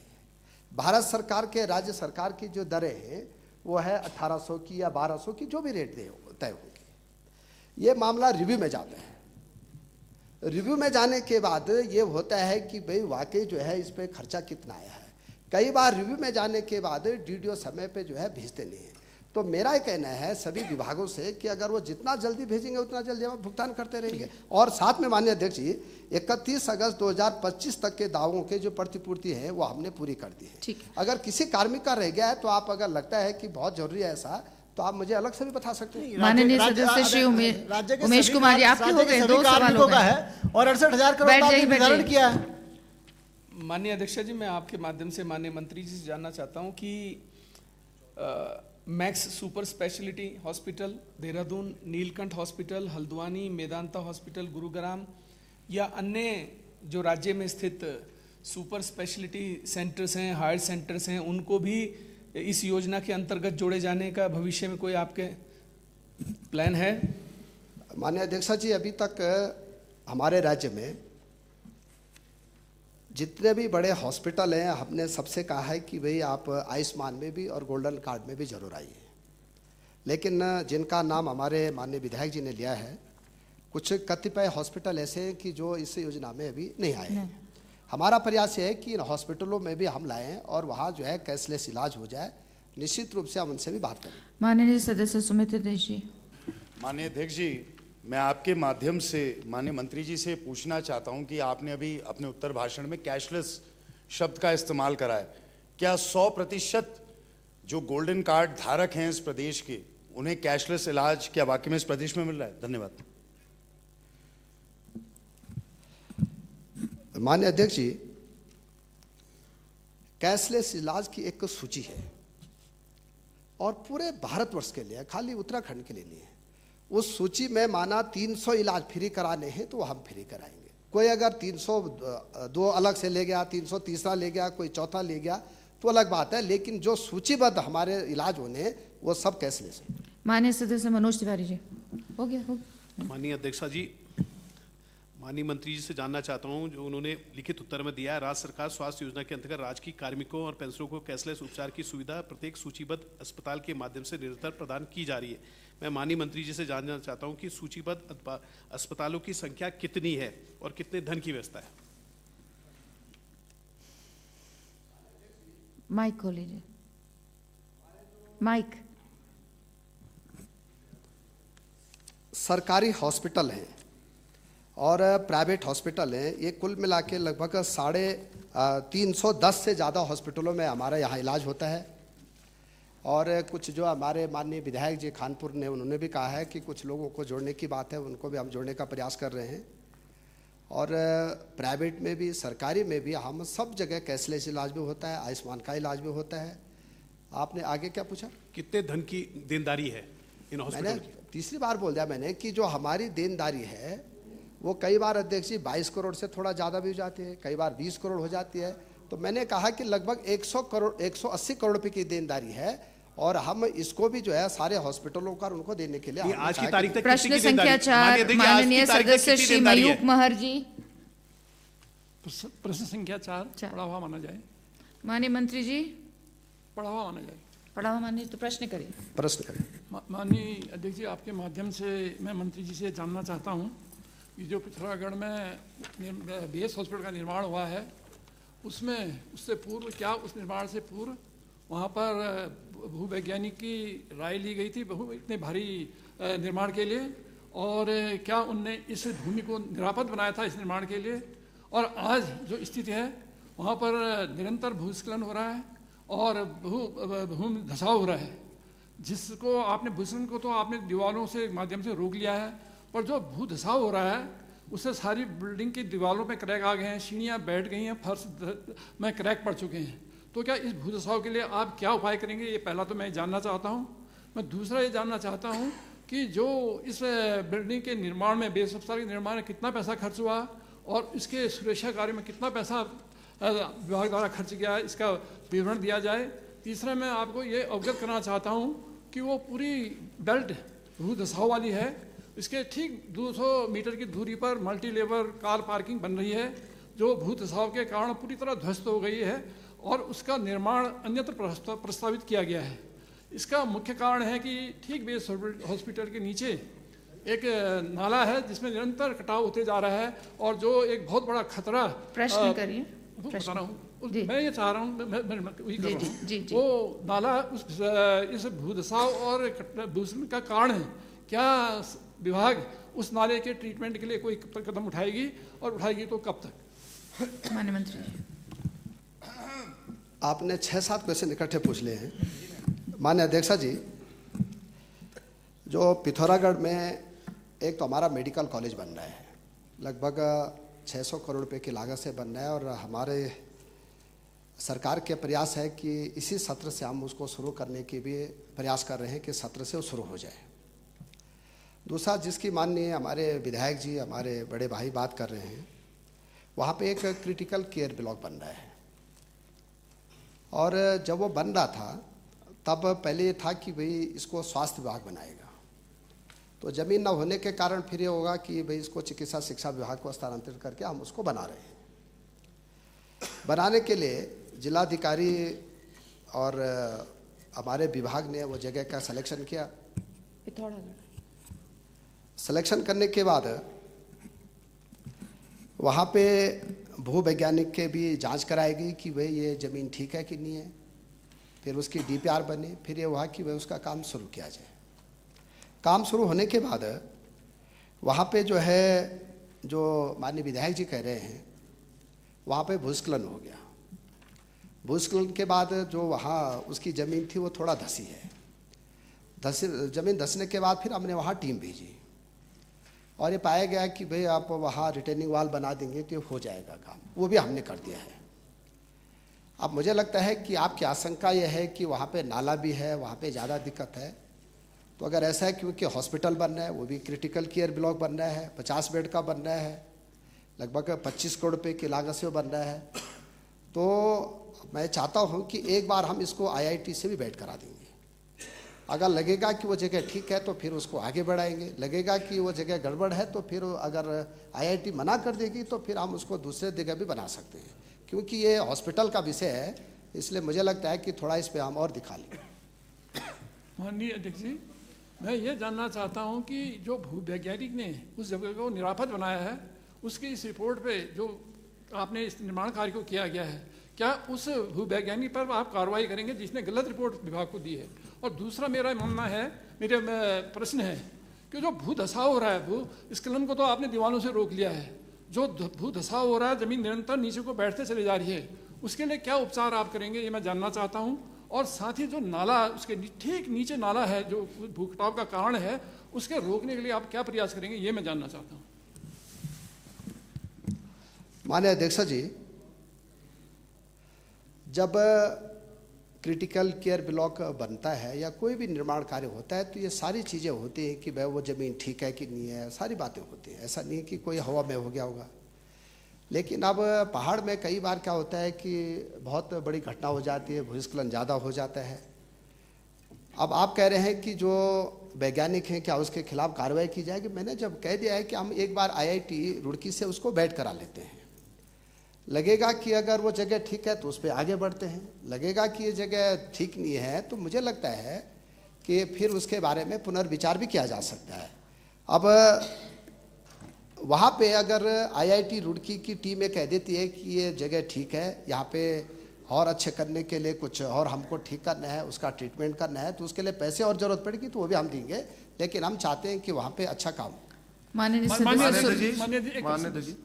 भारत सरकार के राज्य सरकार की जो दरें हैं वो है 1800 की या 1200 की, जो भी रेट तय होगी। ये मामला रिव्यू में जाता है। रिव्यू में जाने के बाद ये होता है कि भाई वाकई जो है इस पर खर्चा कितना आया है। कई बार रिव्यू में जाने के बाद डीडीओ समय पे जो है भेजते नहीं है। तो मेरा ये कहना है सभी विभागों से कि अगर वो जितना जल्दी भेजेंगे उतना जल्दी हम भुगतान करते रहेंगे। और साथ में माननीय अध्यक्ष जी 31 अगस्त 2025 तक के दावों के जो प्रतिपूर्ति है वो हमने पूरी कर दी है। अगर किसी कार्मिक का रह गया है तो आप अगर लगता है कि बहुत जरूरी है ऐसा, तो आप मुझे अलग से भी बता सकते हैं। माननीय राज्य- सदस्य श्री राज्य के उमेश सभी कुमार जी, कार्य- आपके राज्य हो के गए, सभी 2 सवाल कार्मिकों हो का गए। है और 68,000 करोड़ बैठ का जाइए, आपने बैठ निर्धारण जाइए। किया है। माननीय अध्यक्ष जी, मैं आपके माध्यम से माननीय मंत्री जी से जानना चाहता हूं कि max super speciality hospital Dehradun, Neelkanth hospital Haldwani, Medanta hospital Gurugram या अन्य जो राज्य में स्थित सुपर स्पेशलिटी सेंटर्स हैं, हायर सेंटर्स हैं, उनको भी इस योजना के अंतर्गत जोड़े जाने का भविष्य में कोई आपके प्लान है? माननीय अध्यक्षा जी, अभी तक हमारे राज्य में जितने भी बड़े हॉस्पिटल हैं, हमने सबसे कहा है कि भाई आप आयुष्मान में भी और गोल्डन कार्ड में भी जरूर आइए। लेकिन जिनका नाम हमारे माननीय विधायक जी ने लिया है, कुछ कतिपय हॉस्पिटल ऐसे हैं कि जो इस योजना में अभी नहीं आए हैं। हमारा प्रयास ये है कि इन हॉस्पिटलों में भी हम लाएं और वहाँ जो है कैशलेस इलाज हो जाए। निश्चित रूप से हम उनसे भी बात करें। माननीय सदस्य सुमित्रा देश जी। माननीय अध्यक्ष जी, मैं आपके माध्यम से माननीय मंत्री जी से पूछना चाहता हूं कि आपने अभी अपने उत्तर भाषण में कैशलेस शब्द का इस्तेमाल करा है। क्या 100% जो गोल्डन कार्ड धारक हैं इस प्रदेश के, उन्हें कैशलेस इलाज क्या वाकई में इस प्रदेश में मिल रहा है? धन्यवाद। माननीय अध्यक्ष जी, कैशलेस इलाज की एक सूची है और पूरे भारतवर्ष के लिए, खाली उत्तराखंड के लिए नहीं है। उस सूची में माना 300 इलाज फ्री कराने हैं तो हम फ्री कराएंगे। कोई अगर 302 अलग से ले गया, 303 ले गया, कोई चौथा ले गया तो अलग बात है, लेकिन जो सूचीबद्ध हमारे इलाज होने वो सब कैशलेस है। माननीय सदस्य मनोज तिवारी जी। हो गया, हो गया। माननीय अध्यक्षा जी, माननीय मंत्री जी से जानना चाहता हूं, जो उन्होंने लिखित उत्तर में दिया है, राज्य सरकार स्वास्थ्य योजना के अंतर्गत राज्य की कार्मिकों और पेंशनरों को कैशलेस उपचार की सुविधा प्रत्येक सूचीबद्ध अस्पताल के माध्यम से निरंतर प्रदान की जा रही है। मैं माननीय मंत्री जी से जानना चाहता हूं कि सूचीबद्ध अस्पतालों की संख्या कितनी है और कितने धन की व्यवस्था है? माइक खोल लीजिए, माइक। सरकारी हॉस्पिटल हैं और प्राइवेट हॉस्पिटल हैं, ये कुल मिला के लगभग 310 से ज़्यादा हॉस्पिटलों में हमारा यहाँ इलाज होता है। और कुछ जो हमारे माननीय विधायक जी खानपुर ने, उन्होंने भी कहा है कि कुछ लोगों को जोड़ने की बात है, उनको भी हम जोड़ने का प्रयास कर रहे हैं। और प्राइवेट में भी सरकारी में भी हम सब जगह कैशलेस इलाज भी होता है, आयुष्मान का इलाज भी होता है। आपने आगे क्या पूछा? कितने धन की देनदारी है इन हॉस्पिटल मैंने की? तीसरी बार बोल दिया मैंने कि जो हमारी देनदारी है वो कई बार अध्यक्ष जी 22 करोड़ से थोड़ा ज़्यादा भी हो जाती है, कई बार 20 करोड़ हो जाती है। तो मैंने कहा कि लगभग 180 करोड़ रुपए की देनदारी है और हम इसको भी जो है सारे हॉस्पिटलों का उनको देने के लिए ये आज की तारीख तक प्रश्न कितनी की संख्या देनदारी? 4, माननीय सदस्य श्री मयूख महर जी। प्रश्न संख्या 4 पढ़ा हुआ माना जाए। माननीय मंत्री जी। पढ़ा हुआ माना जाए। पढ़ा हुआ माननीय, तो प्रश्न करिए। प्रश्न करें। माननीय अध्यक्ष जी, आपके माध्यम से मैं मंत्री जी से जानना चाहता हूं कि जो पिथौरागढ़ में बेस हॉस्पिटल का निर्माण हुआ है, उससे पूर्व क्या उस निर्माण से पूर्व वहाँ पर भूवैज्ञानिक की राय ली गई थी इतने भारी निर्माण के लिए, और क्या उनने इस भूमि को निरापद बनाया था इस निर्माण के लिए? और आज जो स्थिति है वहाँ पर निरंतर भूस्खलन हो रहा है और भूमि धसाव हो रहा है, जिसको आपने भूस्खलन को तो आपने दीवारों से माध्यम से रोक लिया है, पर जो भू धसाव हो रहा है उससे सारी बिल्डिंग की दीवारों में क्रैक आ गए हैं, सीढ़ियाँ बैठ गई हैं, फर्श में क्रैक पड़ चुके हैं। तो क्या इस भू धसाव के लिए आप क्या उपाय करेंगे? ये पहला तो मैं जानना चाहता हूँ। मैं दूसरा ये जानना चाहता हूँ कि जो इस बिल्डिंग के निर्माण में, बेस अस्पताल के निर्माण में कितना पैसा खर्च हुआ और इसके सुरक्षा कार्य में कितना पैसा विभाग द्वारा खर्च किया है, इसका विवरण दिया जाए। तीसरा मैं आपको ये अवगत करना चाहता हूँ कि वो पूरी बेल्ट भू धसाव वाली है, इसके ठीक 200 मीटर की दूरी पर मल्टी लेवल कार पार्किंग बन रही है, जो भू धसाव के कारण पूरी तरह ध्वस्त हो गई है और उसका निर्माण अन्यत्र प्रस्तावित किया गया है। इसका मुख्य कारण है कि ठीक बेस हॉस्पिटल के नीचे एक नाला है जिसमें निरंतर कटाव होते जा रहा है और जो एक बहुत बड़ा खतरा। प्रश्न करिए। बता रहा हूँ, मैं ये चाह रहा हूँ, मैं वही कर रहा हूँ, वो नाला इस भूधसाव और भूस्खलन का कारण है। क्या विभाग उस नाले के ट्रीटमेंट के लिए कोई कदम उठाएगी और उठाएगी तो कब तक? माननीय मंत्री, आपने 6-7 क्वेश्चन इकट्ठे पूछ लिए हैं। माननीय अध्यक्षा जी, जो पिथौरागढ़ में एक तो हमारा मेडिकल कॉलेज बन रहा है, लगभग 600 करोड़ रुपए की लागत से बन रहा है, और हमारे सरकार के प्रयास है कि इसी सत्र से हम उसको शुरू करने की भी प्रयास कर रहे हैं कि सत्र से वो शुरू हो जाए। दूसरा, जिसकी माननीय हमारे विधायक जी, हमारे बड़े भाई बात कर रहे हैं, वहाँ पे एक क्रिटिकल केयर ब्लॉक बन रहा है, और जब वो बन रहा था तब पहले ये था कि भाई इसको स्वास्थ्य विभाग बनाएगा, तो ज़मीन न होने के कारण फिर ये होगा कि भाई इसको चिकित्सा शिक्षा विभाग को स्थानांतरित करके हम उसको बना रहे हैं। बनाने के लिए जिलाधिकारी और हमारे विभाग ने वो जगह का सिलेक्शन किया। सिलेक्शन करने के बाद वहाँ पे भू वैज्ञानिक के भी जांच कराएगी कि भाई ये ज़मीन ठीक है कि नहीं है, फिर उसकी DPR बने, फिर ये हुआ कि भाई उसका काम शुरू किया जाए। काम शुरू होने के बाद वहाँ पे जो है, जो माननीय विधायक जी कह रहे हैं, वहाँ पे भूस्खलन हो गया। भूस्खलन के बाद जो वहाँ उसकी ज़मीन थी वो थोड़ा धसी है। ज़मीन धसने के बाद फिर हमने वहाँ टीम भेजी, और ये पाया गया कि भाई आप वहाँ रिटेनिंग वाल बना देंगे तो हो जाएगा काम, वो भी हमने कर दिया है। अब मुझे लगता है कि आपकी आशंका यह है कि वहाँ पे नाला भी है, वहाँ पे ज़्यादा दिक्कत है, तो अगर ऐसा है, क्योंकि हॉस्पिटल बन रहा है, वो भी क्रिटिकल केयर ब्लॉक बन रहा है, 50 बेड का बन रहा है, लगभग 25 करोड़ रुपये की लागत से बन रहा है, तो मैं चाहता हूँ कि एक बार हम इसको IIT से भी बैठ करा देंगे। अगर लगेगा कि वो जगह ठीक है तो फिर उसको आगे बढ़ाएंगे, लगेगा कि वो जगह गड़बड़ है तो फिर अगर IIT मना कर देगी तो फिर हम उसको दूसरे जगह भी बना सकते हैं, क्योंकि ये हॉस्पिटल का विषय है, इसलिए मुझे लगता है कि थोड़ा इस पर हम और दिखा लें। माननीय अध्यक्ष जी, मैं ये जानना चाहता हूँ कि जो भूवैज्ञानिक ने उस जगह को निरापद बनाया है, उसकी इस रिपोर्ट पे जो आपने इस निर्माण कार्य को किया गया है, क्या उस भूवैज्ञानिक पर आप कार्रवाई करेंगे जिसने गलत रिपोर्ट विभाग को दी है? और दूसरा मेरा मानना है, मेरे प्रश्न है कि जो भूधसाव हो रहा है, भूस्खलन को तो आपने दीवारों से रोक लिया है, जो भूधसाव हो रहा है, जमीन निरंतर नीचे को बैठते चली जा रही है, उसके लिए क्या उपचार आप करेंगे, ये मैं जानना चाहता हूँ। और साथ ही जो नाला, उसके ठीक नीचे नाला है जो भूकटाव का कारण है, उसके रोकने के लिए आप क्या प्रयास करेंगे, ये मैं जानना चाहता हूँ। माननीय अध्यक्ष जी, जब क्रिटिकल केयर ब्लॉक बनता है या कोई भी निर्माण कार्य होता है तो ये सारी चीज़ें होती हैं कि भाई वो ज़मीन ठीक है कि नहीं है, सारी बातें होती हैं। ऐसा नहीं कि कोई हवा में हो गया होगा, लेकिन अब पहाड़ में कई बार क्या होता है कि बहुत बड़ी घटना हो जाती है, भूस्खलन ज़्यादा हो जाता है। अब आप कह रहे हैं कि जो वैज्ञानिक हैं क्या उसके खिलाफ कार्रवाई की जाएगी? मैंने जब कह दिया है कि हम एक बार IIT रुड़की से उसको बैठ करा लेते हैं, लगेगा कि अगर वो जगह ठीक है तो उस पर आगे बढ़ते हैं, लगेगा कि ये जगह ठीक नहीं है तो मुझे लगता है कि फिर उसके बारे में पुनर्विचार भी किया जा सकता है। अब वहाँ पे अगर IIT रुड़की की टीम ये कह देती है कि ये जगह ठीक है, यहाँ पे और अच्छे करने के लिए कुछ और हमको ठीक करना है, उसका ट्रीटमेंट करना है, तो उसके लिए पैसे और ज़रूरत पड़ेगी तो वो भी हम देंगे, लेकिन हम चाहते हैं कि वहाँ पे अच्छा काम हो। माननीय जी,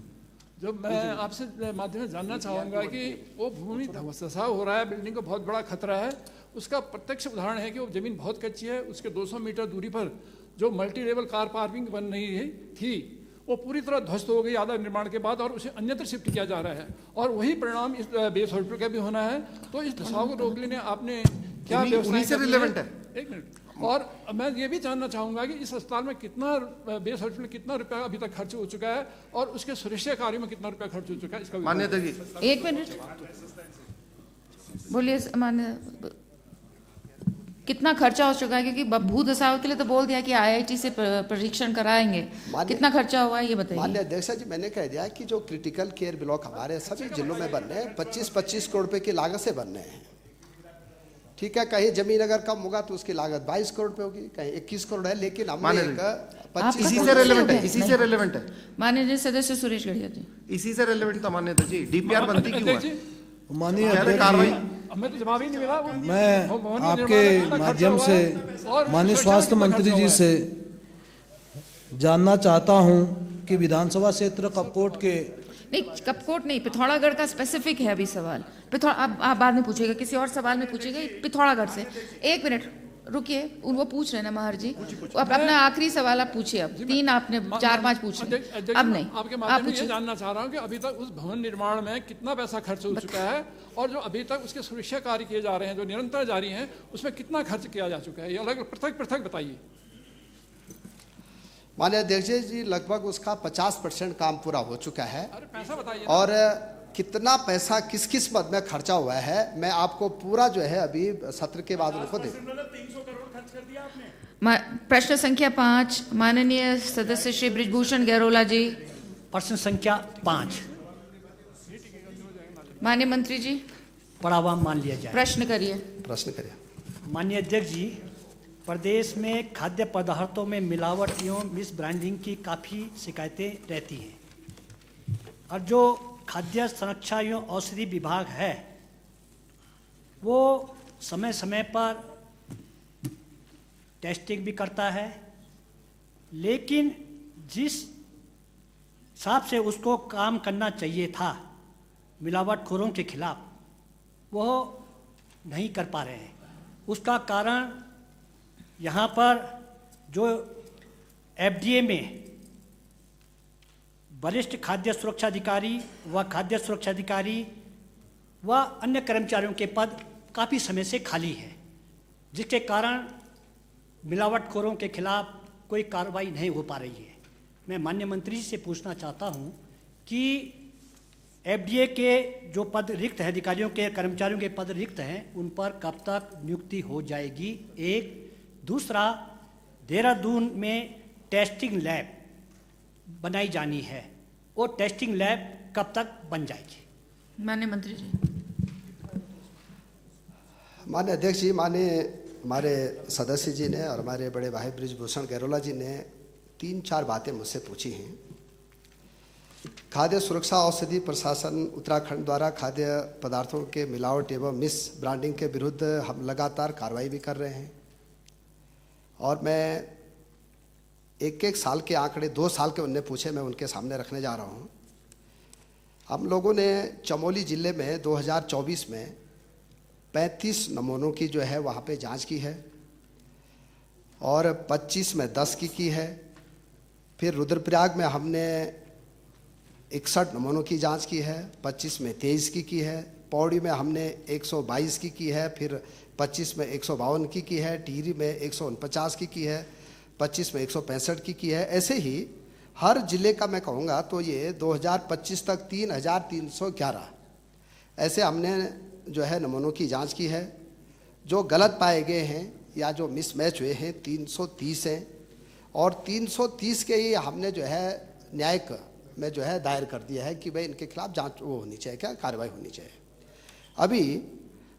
जब मैं आपसे माध्यम से जानना चाहूँगा कि वो भूमि धसाव हो रहा है, बिल्डिंग को बहुत बड़ा खतरा है, उसका प्रत्यक्ष उदाहरण है कि वो ज़मीन बहुत कच्ची है, उसके 200 मीटर दूरी पर जो मल्टी लेवल कार पार्किंग बन रही थी वो पूरी तरह ध्वस्त हो गई आधा निर्माण के बाद, और उसे अन्यत्र शिफ्ट किया जा रहा है, और वही परिणाम इस बेस हॉस्पिटल का भी होना है। तो इस धसाव को रोकने ने आपने क्या व्यवस्था रिलेवेंट है? एक मिनट, और मैं ये भी जानना चाहूँगा कि इस अस्पताल में कितना बेस हॉस्पिटल कितना रुपया अभी तक खर्च हो चुका है और उसके सुरक्षा कार्यों में कितना रुपया खर्च हो चुका है, इसका मान्यता जी। एक मिनट बोलिए, मान्य कितना खर्चा हो चुका है? क्योंकि भू धसाव के लिए तो बोल दिया कि IIT से परीक्षण कराएंगे, कितना खर्चा हुआ है ये बताइए। माननीय अध्यक्ष जी, मैंने कह दिया कि जो क्रिटिकल केयर ब्लॉक हमारे सभी जिलों में बन रहे हैं 25-25 करोड़ रुपए की लागत से बन रहे हैं, ठीक है। कहीं जमीन अगर कम होगा तो उसकी लागत 22 करोड़ रुपए होगी, कहीं 21 करोड़ है, लेकिन हमने इसी से रेलेवेंट है माननीय सदस्य सुरेश गढ़िया जी, इसी से रेलेवेंट था मान्यता जी। DPR बनती क्यों है? माननीय मैं आपके माध्यम से माननीय स्वास्थ्य मंत्री जी से जानना चाहता हूं कि विधानसभा क्षेत्र कपकोट के नहीं, कपकोट नहीं, पिथौरागढ़ का स्पेसिफिक है अभी सवाल। आप बाद में पूछेगा, किसी और सवाल में पूछेगा, पिथौरागढ़ से। एक मिनट, रुकिए, वो पूछ रहे ना महर जी, अपना आखिरी सवाल आप पूछिए। अब 3 आपने 4-5 पूछ लिए, अब नहीं, आपके आप माध्यम से ये पूछिए। जानना चाह रहा हूँ कि अभी तक उस भवन निर्माण में कितना पैसा खर्च हो चुका है, और जो अभी तक उसके सुरक्षा कार्य किए जा रहे हैं जो निरंतर जारी हैं, उसमें कितना खर्च किया जा चुका है, ये अलग पृथक पृथक बताइए। माननीय अध्यक्ष जी, लगभग उसका 50% काम पूरा हो चुका है। अरे पैसा बताइए। और कितना पैसा किस किस मद में खर्चा हुआ है मैं आपको पूरा जो है अभी सत्र के बाद उनको दे। 300 करोड़ खर्च कर दिया आपने। प्रश्न संख्या 5, माननीय सदस्य श्री बृजभूषण गैरोला जी। प्रश्न संख्या 5, माननीय मंत्री जी पड़ावा मान लिया जाए। प्रश्न करिए। माननीय अध्यक्ष जी, प्रदेश में खाद्य पदार्थों में मिलावट एवं मिस ब्रांडिंग की काफ़ी शिकायतें रहती हैं, और जो खाद्य संरक्षा एवं औषधि विभाग है वो समय समय पर टेस्टिंग भी करता है, लेकिन जिस हिसाब से उसको काम करना चाहिए था मिलावटखोरों के खिलाफ, वो नहीं कर पा रहे हैं। उसका कारण यहाँ पर जो FDA में वरिष्ठ खाद्य सुरक्षा अधिकारी व खाद्य सुरक्षा अधिकारी व अन्य कर्मचारियों के पद काफ़ी समय से खाली है, जिसके कारण मिलावटखोरों के खिलाफ कोई कार्रवाई नहीं हो पा रही है। मैं माननीय मंत्री जी से पूछना चाहता हूँ कि FDA के जो पद रिक्त है, अधिकारियों के कर्मचारियों के पद रिक्त हैं, उन पर कब तक नियुक्ति हो जाएगी? एक। दूसरा, देहरादून में टेस्टिंग लैब बनाई जानी है, वो टेस्टिंग लैब कब तक बन जाएगी? माननीय मंत्री जी। माननीय अध्यक्ष जी, माननीय हमारे सदस्य जी ने और हमारे बड़े भाई बृजभूषण गैरोला जी ने 3-4 बातें मुझसे पूछी हैं। खाद्य सुरक्षा औषधि प्रशासन उत्तराखंड द्वारा खाद्य पदार्थों के मिलावट एवं मिस ब्रांडिंग के विरुद्ध हम लगातार कार्रवाई भी कर रहे हैं, और मैं एक साल के आंकड़े 2 साल के उनने पूछे, मैं उनके सामने रखने जा रहा हूं। हम लोगों ने चमोली जिले में 2024 में 35 नमूनों की जो है वहाँ पे जांच की है, और 25 में 10 की है। फिर रुद्रप्रयाग में हमने 61 नमूनों की जांच की है, 25 में 23 की है। पौड़ी में हमने 122 की है, फिर 25 में 152 की है। टिहरी में 149 की है, 25 में 165 की है। ऐसे ही हर जिले का मैं कहूँगा तो ये 2025 तक 3311 ऐसे हमने जो है नमूनों की जांच की है। जो गलत पाए गए हैं या जो मिसमैच हुए हैं 330 हैं, और 330 के ही हमने जो है न्यायिक में जो है दायर कर दिया है कि भाई इनके खिलाफ जांच वो होनी चाहिए, क्या कार्रवाई होनी चाहिए। अभी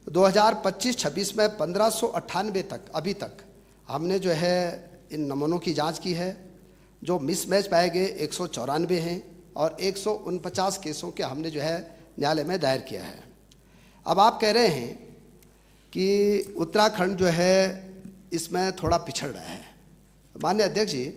2025-26 में 1598 तक अभी तक हमने जो है इन नमूनों की जांच की है। जो मिसमैच पाए गए 194 हैं, और 149 केसों के हमने जो है न्यायालय में दायर किया है। अब आप कह रहे हैं कि उत्तराखंड जो है इसमें थोड़ा पिछड़ रहा है। माननीय अध्यक्ष जी,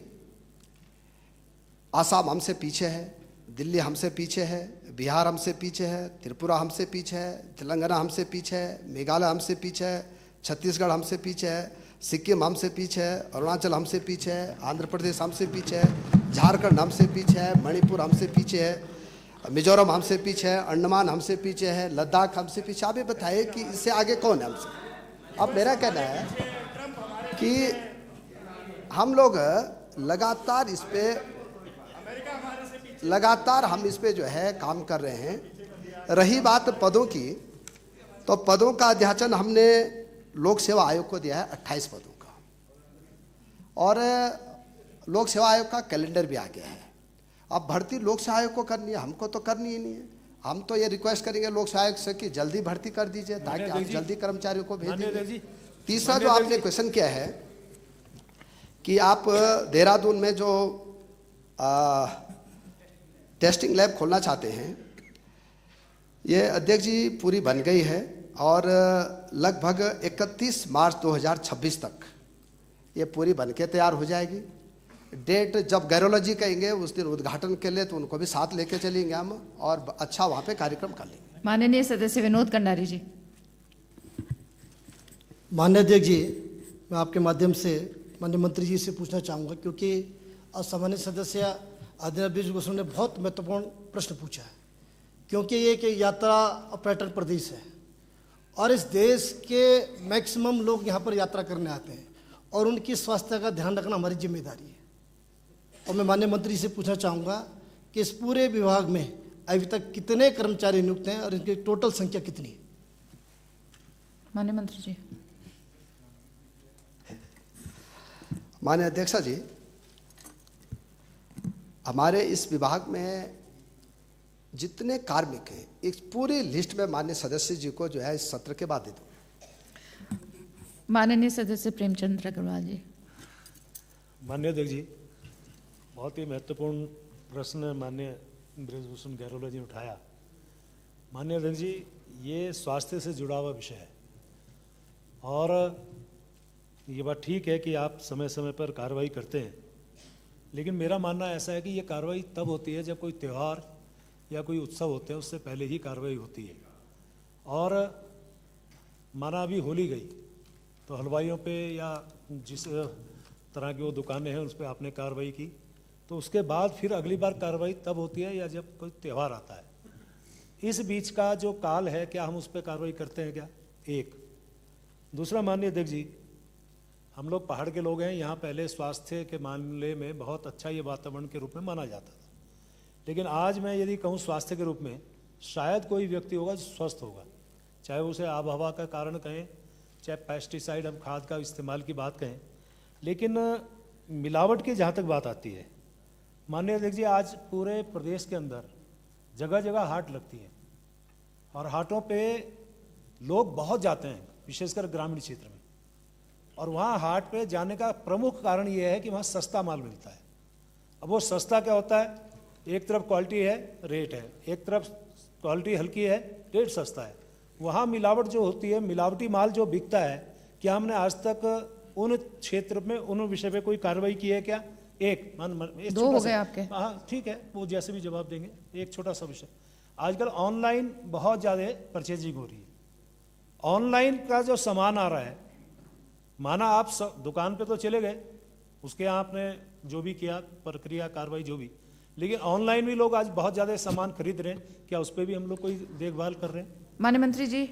आसाम हमसे पीछे है, दिल्ली हमसे पीछे है, बिहार हमसे पीछे है, त्रिपुरा हमसे पीछे है, तेलंगाना हमसे पीछे है, मेघालय हमसे पीछे है, छत्तीसगढ़ हमसे पीछे है, सिक्किम हमसे पीछे है, अरुणाचल हमसे पीछे है, आंध्र प्रदेश हमसे पीछे है, झारखंड हमसे पीछे है, मणिपुर हमसे पीछे है, मिजोरम हमसे पीछे है, अंडमान हमसे पीछे है, लद्दाख हमसे पीछे। आप ये बताइए कि इससे आगे कौन है हमसे? अब मेरा कहना है कि हम लोग लगातार इस पे हम इस पे जो है काम कर रहे हैं। रही बात पदों की, तो पदों का अध्याचन हमने लोक सेवा आयोग को दिया है 28 पदों का, और लोक सेवा आयोग का कैलेंडर भी आ गया है। अब भर्ती लोक सेवा आयोग को करनी है, हमको तो करनी ही नहीं है। हम तो ये रिक्वेस्ट करेंगे लोक सेवा आयोग से कि जल्दी भर्ती कर दीजिए ताकि आप जल्दी कर्मचारियों को भेज दीजिए। तीसरा जो आपने क्वेश्चन किया है कि आप देहरादून में जो टेस्टिंग लैब खोलना चाहते हैं, ये अध्यक्ष जी पूरी बन गई है, और लगभग 31 मार्च 2026 तक ये पूरी बन के तैयार हो जाएगी। डेट जब गैरोला जी कहेंगे उस दिन उद्घाटन के लिए, तो उनको भी साथ लेके चलेंगे हम, और अच्छा वहाँ पे कार्यक्रम कर लेंगे। माननीय सदस्य विनोद कंडारी जी। माननीय अध्यक्ष जी, मैं आपके माध्यम से माननीय मंत्री जी से पूछना चाहूँगा, क्योंकि सामान्य सदस्य आदित्य बीज गोस्वामी ने बहुत महत्वपूर्ण प्रश्न पूछा है, क्योंकि ये कि यात्रा पर्यटन प्रदेश है और इस देश के मैक्सिमम लोग यहाँ पर यात्रा करने आते हैं और उनकी स्वास्थ्य का ध्यान रखना हमारी जिम्मेदारी है। और मैं माननीय मंत्री से पूछना चाहूँगा कि इस पूरे विभाग में अभी तक कितने कर्मचारी नियुक्त हैं और इनकी टोटल संख्या कितनी है? माननीय मंत्री जी। माननीय अध्यक्षा जी, हमारे इस विभाग में जितने कार्मिक हैं एक पूरी लिस्ट में माननीय सदस्य जी को जो है इस सत्र के बाद दे दो। माननीय सदस्य प्रेमचंद्र अग्रवाल जी। माननीय अध्यक्ष जी, बहुत ही महत्वपूर्ण प्रश्न माननीय बृजभूषण गैरोला जी ने उठाया। माननीय अध्यक्ष जी, ये स्वास्थ्य से जुड़ा हुआ विषय है और ये बात ठीक है कि आप समय समय पर कार्रवाई करते हैं, लेकिन मेरा मानना ऐसा है कि ये कार्रवाई तब होती है जब कोई त्यौहार या कोई उत्सव होते हैं, उससे पहले ही कार्रवाई होती है। और माना अभी होली गई तो हलवाइयों पे या जिस तरह की वो दुकानें हैं उस पर आपने कार्रवाई की, तो उसके बाद फिर अगली बार कार्रवाई तब होती है या जब कोई त्यौहार आता है। इस बीच का जो काल है, क्या हम उस पर कार्रवाई करते हैं क्या? एक। दूसरा, माननीय अध्यक्ष जी, हम लोग पहाड़ के लोग हैं, यहाँ पहले स्वास्थ्य के मामले में बहुत अच्छा ये वातावरण के रूप में माना जाता था, लेकिन आज मैं यदि कहूँ स्वास्थ्य के रूप में, शायद कोई व्यक्ति होगा जो स्वस्थ होगा, चाहे उसे आब हवा का कारण कहें, चाहे पेस्टिसाइड हम खाद का इस्तेमाल की बात कहें, लेकिन मिलावट की जहाँ तक बात आती है, माननीय अध्यक्ष जी, आज पूरे प्रदेश के अंदर जगह जगह हाट लगती हैं और हाटों पे लोग बहुत जाते हैं, विशेषकर ग्रामीण क्षेत्र में। और वहाँ हाट पे जाने का प्रमुख कारण ये है कि वहाँ सस्ता माल मिलता है। अब वो सस्ता क्या होता है? एक तरफ क्वालिटी है, रेट है, एक तरफ क्वालिटी हल्की है, रेट सस्ता है। वहाँ मिलावट जो होती है, मिलावटी माल जो बिकता है, क्या हमने आज तक उन क्षेत्र में उन विषय पे कोई कार्रवाई की है क्या? एक दो हो गए आपके। हाँ ठीक है, वो जैसे भी जवाब देंगे। एक छोटा सा विषय, आजकल ऑनलाइन बहुत ज़्यादा परचेजिंग हो रही है। ऑनलाइन का जो सामान आ रहा है, माना आप दुकान पे तो चले गए, उसके यहाँ आपने जो भी किया प्रक्रिया कार्रवाई जो भी, लेकिन ऑनलाइन भी लोग आज बहुत ज़्यादा सामान खरीद रहे हैं, क्या उस पर भी हम लोग कोई देखभाल कर रहे हैं? माननीय मंत्री जी।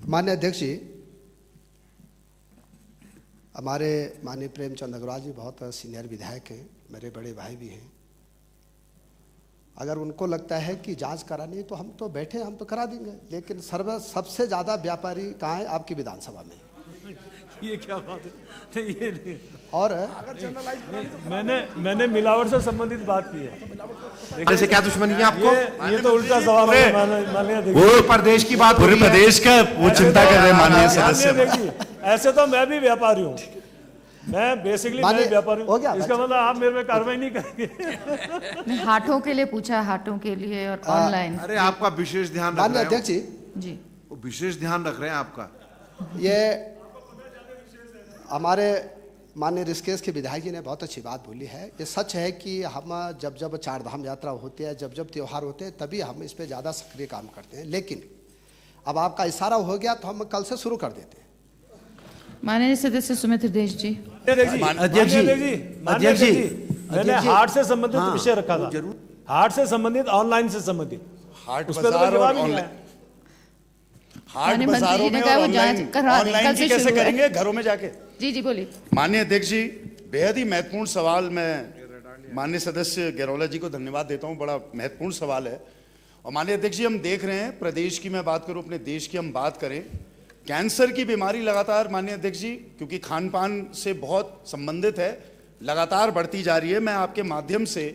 माननीय अध्यक्ष जी, हमारे माननीय प्रेमचंद अग्रवाल जी बहुत सीनियर विधायक हैं, मेरे बड़े भाई भी हैं। अगर उनको लगता है कि जांच करानी है तो हम तो बैठे, हम तो करा देंगे, लेकिन सबसे ज़्यादा व्यापारी कहाँ है? आपकी विधानसभा में। ये क्या बात है? ये नहीं। और मैंने मिलावट से संबंधित बात की है। ऐसे क्या दुश्मनी है आपको? ये तो उल्टा सवाल है माननीय। वो प्रदेश की बात, पूरे प्रदेश का वो चिंता कर रहे हैं माननीय सदस्य। ऐसे तो मैं भी व्यापारी हूँ, मैं बेसिकली व्यापारी हूँ, इसका मतलब आप मेरे में कार्रवाई नहीं करेंगे? हाटों के लिए पूछा, हाटों के लिए और ऑनलाइन। अरे आपका विशेष ध्यान रख रहे हैं अध्यक्ष जी, वो विशेष ध्यान रख रहे हैं आपका। ये हमारे माननीय ऋषिकेश के विधायक जी ने बहुत अच्छी बात बोली है। ये सच है कि हम जब जब चार धाम यात्रा होती है, जब जब त्यौहार होते हैं, तभी हम इस पे ज़्यादा सक्रिय काम करते हैं, लेकिन अब आपका इशारा हो गया तो हम कल से शुरू कर देते हैं। माननीय सदस्य सुमित्र देश जी। अध्यक्ष जी, मैंने हाट से संबंधित विषय रखा था, हाट से संबंधित, ऑनलाइन से संबंधित। हाट बाजार और ऑनलाइन, हाट बाजारों में और ऑनलाइन की कैसे करेंगे? घरों में जाके। जी जी बोलिए। माननीय अध्यक्ष जी, बेहद ही महत्वपूर्ण सवाल, मैं माननीय सदस्य गैरोला जी को धन्यवाद देता हूं, बड़ा महत्वपूर्ण सवाल है। और माननीय अध्यक्ष जी, हम देख रहे हैं, प्रदेश की मैं बात करूं, अपने देश की हम बात करें, कैंसर की बीमारी लगातार माननीय अध्यक्ष जी, क्योंकि खान पान से बहुत संबंधित है, लगातार बढ़ती जा रही है। मैं आपके माध्यम से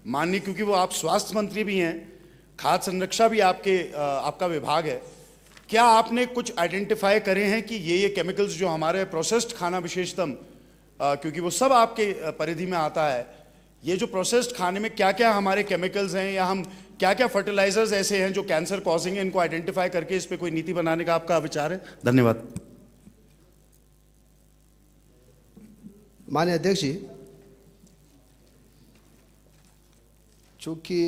माननीय, क्योंकि वो आप स्वास्थ्य मंत्री भी हैं, खाद्य संरक्षा भी आपका विभाग है, क्या आपने कुछ आइडेंटिफाई करे हैं कि ये केमिकल्स जो हमारे प्रोसेस्ड खाना विशेषतम, क्योंकि वो सब आपके परिधि में आता है, ये जो प्रोसेस्ड खाने में क्या क्या हमारे केमिकल्स हैं या हम क्या क्या फर्टिलाइजर्स ऐसे हैं जो कैंसर कॉजिंग है, इनको आइडेंटिफाई करके इस पे कोई नीति बनाने का आपका विचार है? धन्यवाद। माननीय अध्यक्ष जी, चूंकि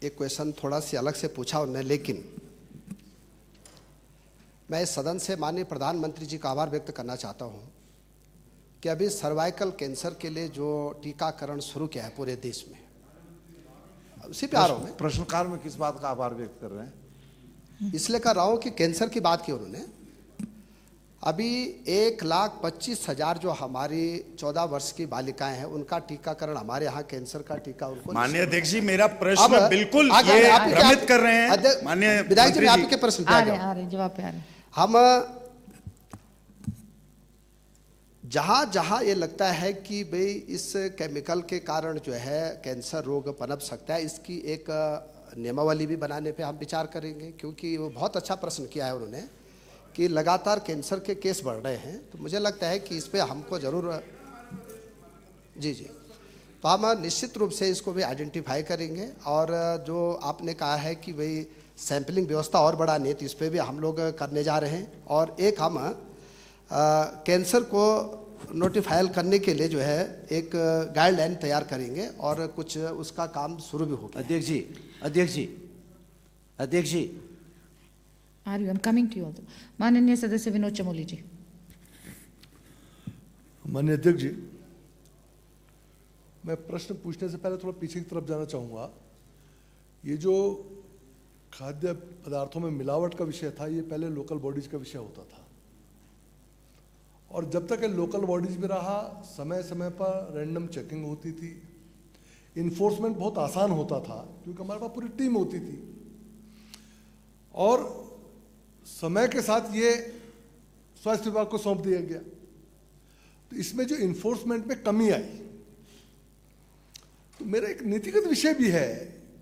एक क्वेश्चन थोड़ा सी अलग से पूछा उन्होंने, लेकिन मैं इस सदन से माननीय प्रधानमंत्री जी का आभार व्यक्त करना चाहता हूं कि अभी सर्वाइकल कैंसर के लिए जो टीकाकरण शुरू किया है पूरे देश में, उसी पे आ रहा हूं मैं। प्रश्नकाल में किस बात का आभार व्यक्त कर रहे हैं? इसलिए कर रहा हूं कि कैंसर की बात की उन्होंने। अभी 1,25,000 जो हमारी 14 वर्ष की बालिकाएं हैं उनका टीकाकरण, हमारे यहाँ कैंसर का टीका उनको। माननीय अध्यक्ष जी, मेरा प्रश्न बिल्कुल ये भ्रमित कर रहे हैं। माननीय विधायक जी, मैं आपके प्रश्न पे आ रहे जवाब पे आ रहे। हम जहां जहां ये लगता है कि भाई इस केमिकल के कारण जो है कैंसर रोग पनप सकता है, इसकी एक नियमावली भी बनाने पे हम विचार करेंगे, क्योंकि वो बहुत अच्छा प्रश्न किया है उन्होंने कि लगातार कैंसर के केस बढ़ रहे हैं। तो मुझे लगता है कि इस पे हमको जरूर जी तो हम निश्चित रूप से इसको भी आइडेंटिफाई करेंगे। और जो आपने कहा है कि भाई सैंपलिंग व्यवस्था और बढ़ानी है, तो इस पर भी हम लोग करने जा रहे हैं। और एक हम कैंसर को नोटिफाइल करने के लिए जो है एक गाइडलाइन तैयार करेंगे और कुछ उसका काम शुरू भी होगा। अध्यक्ष जी are you, I am coming to you also. माननीय सदस्य विनोद चमोली जी। माननीय अध्यक्ष जी, मैं प्रश्न पूछने से पहले थोड़ा पीछे की तरफ जाना चाहूँगा। ये जो खाद्य पदार्थों में मिलावट का विषय था, ये पहले लोकल बॉडीज का विषय होता था, और जब तक ये लोकल बॉडीज में रहा, समय समय पर रैंडम चेकिंग होती थी, इन्फोर्समेंट बहुत आसान होता था क्योंकि हमारे पास पूरी टीम होती थी, और समय के साथ ये स्वास्थ्य विभाग को सौंप दिया गया। तो इसमें जो इन्फोर्समेंट में कमी आई, तो मेरा एक नीतिगत विषय भी है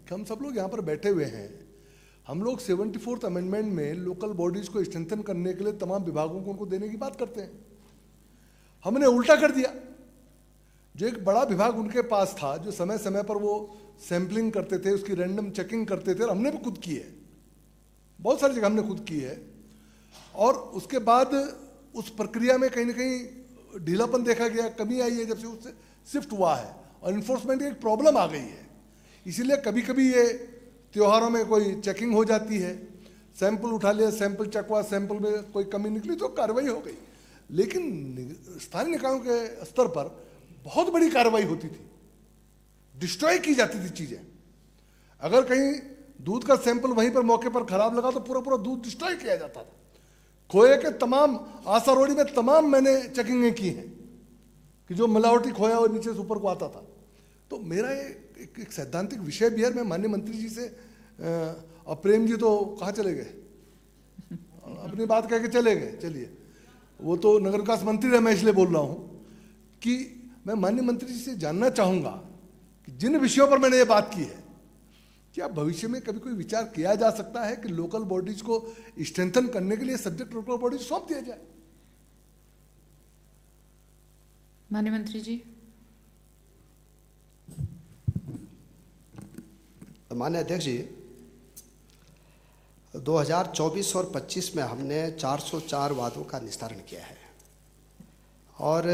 कि हम सब लोग यहाँ पर बैठे हुए हैं, हम लोग 74th अमेंडमेंट में लोकल बॉडीज को स्ट्रेंथन करने के लिए तमाम विभागों को उनको देने की बात करते हैं। हमने उल्टा कर दिया। जो एक बड़ा विभाग उनके पास था, जो समय समय पर वो सैंपलिंग करते थे, उसकी रैंडम चेकिंग करते थे, और हमने भी खुद की है, बहुत सारी जगह हमने खुद की है, और उसके बाद उस प्रक्रिया में कहीं ना कहीं ढीलापन देखा गया, कमी आई है जब से उससे शिफ्ट हुआ है, और इन्फोर्समेंट की एक प्रॉब्लम आ गई है। इसीलिए कभी कभी ये त्योहारों में कोई चेकिंग हो जाती है, सैंपल उठा लिया, सैंपल चकवा, सैंपल में कोई कमी निकली तो कार्रवाई हो गई। लेकिन स्थानीय निकायों के स्तर पर बहुत बड़ी कार्रवाई होती थी, डिस्ट्रॉय की जाती थी चीजें। अगर कहीं दूध का सैंपल वहीं पर मौके पर खराब लगा तो पूरा पूरा दूध डिस्ट्रॉय किया जाता था। खोए के तमाम आशा रोड़ी में तमाम मैंने चेकिंगें की हैं कि जो मिलावटी खोया और नीचे से ऊपर को आता था। तो मेरा एक सैद्धांतिक विषय भी है। मैं माननीय मंत्री जी से, और प्रेम जी तो कहाँ चले गए, अपनी बात कह के चले गए, चलिए, वो तो नगर विकास मंत्री है, मैं इसलिए बोल रहा हूँ कि मैं माननीय मंत्री जी से जानना चाहूँगा कि जिन विषयों पर मैंने ये बात की है, क्या भविष्य में कभी कोई विचार किया जा सकता है कि लोकल बॉडीज को स्ट्रेंथन करने के लिए सब्जेक्ट लोकल बॉडीज सौंप दिया जाए? माननीय मंत्री जी। माननीय अध्यक्ष जी, 2024 और 25 में हमने 404 वादों का निस्तारण किया है, और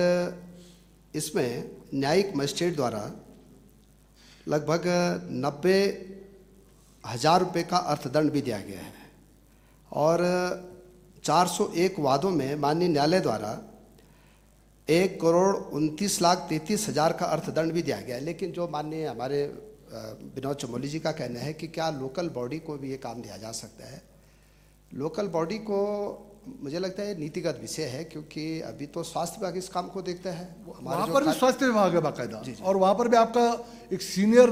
इसमें न्यायिक मजिस्ट्रेट द्वारा लगभग 90,000 रुपये का अर्थदंड भी दिया गया है, और 401 वादों में माननीय न्यायालय द्वारा 1,29,33,000 का अर्थदंड भी दिया गया है। लेकिन जो माननीय हमारे विनोद चमोली जी का कहना है कि क्या लोकल बॉडी को भी ये काम दिया जा सकता है। लोकल बॉडी को मुझे लगता है नीतिगत विषय है, क्योंकि अभी तो स्वास्थ्य विभाग इस काम को देखता है। वहाँ पर भी स्वास्थ्य विभाग है बाकायदा, और वहाँ पर भी आपका एक सीनियर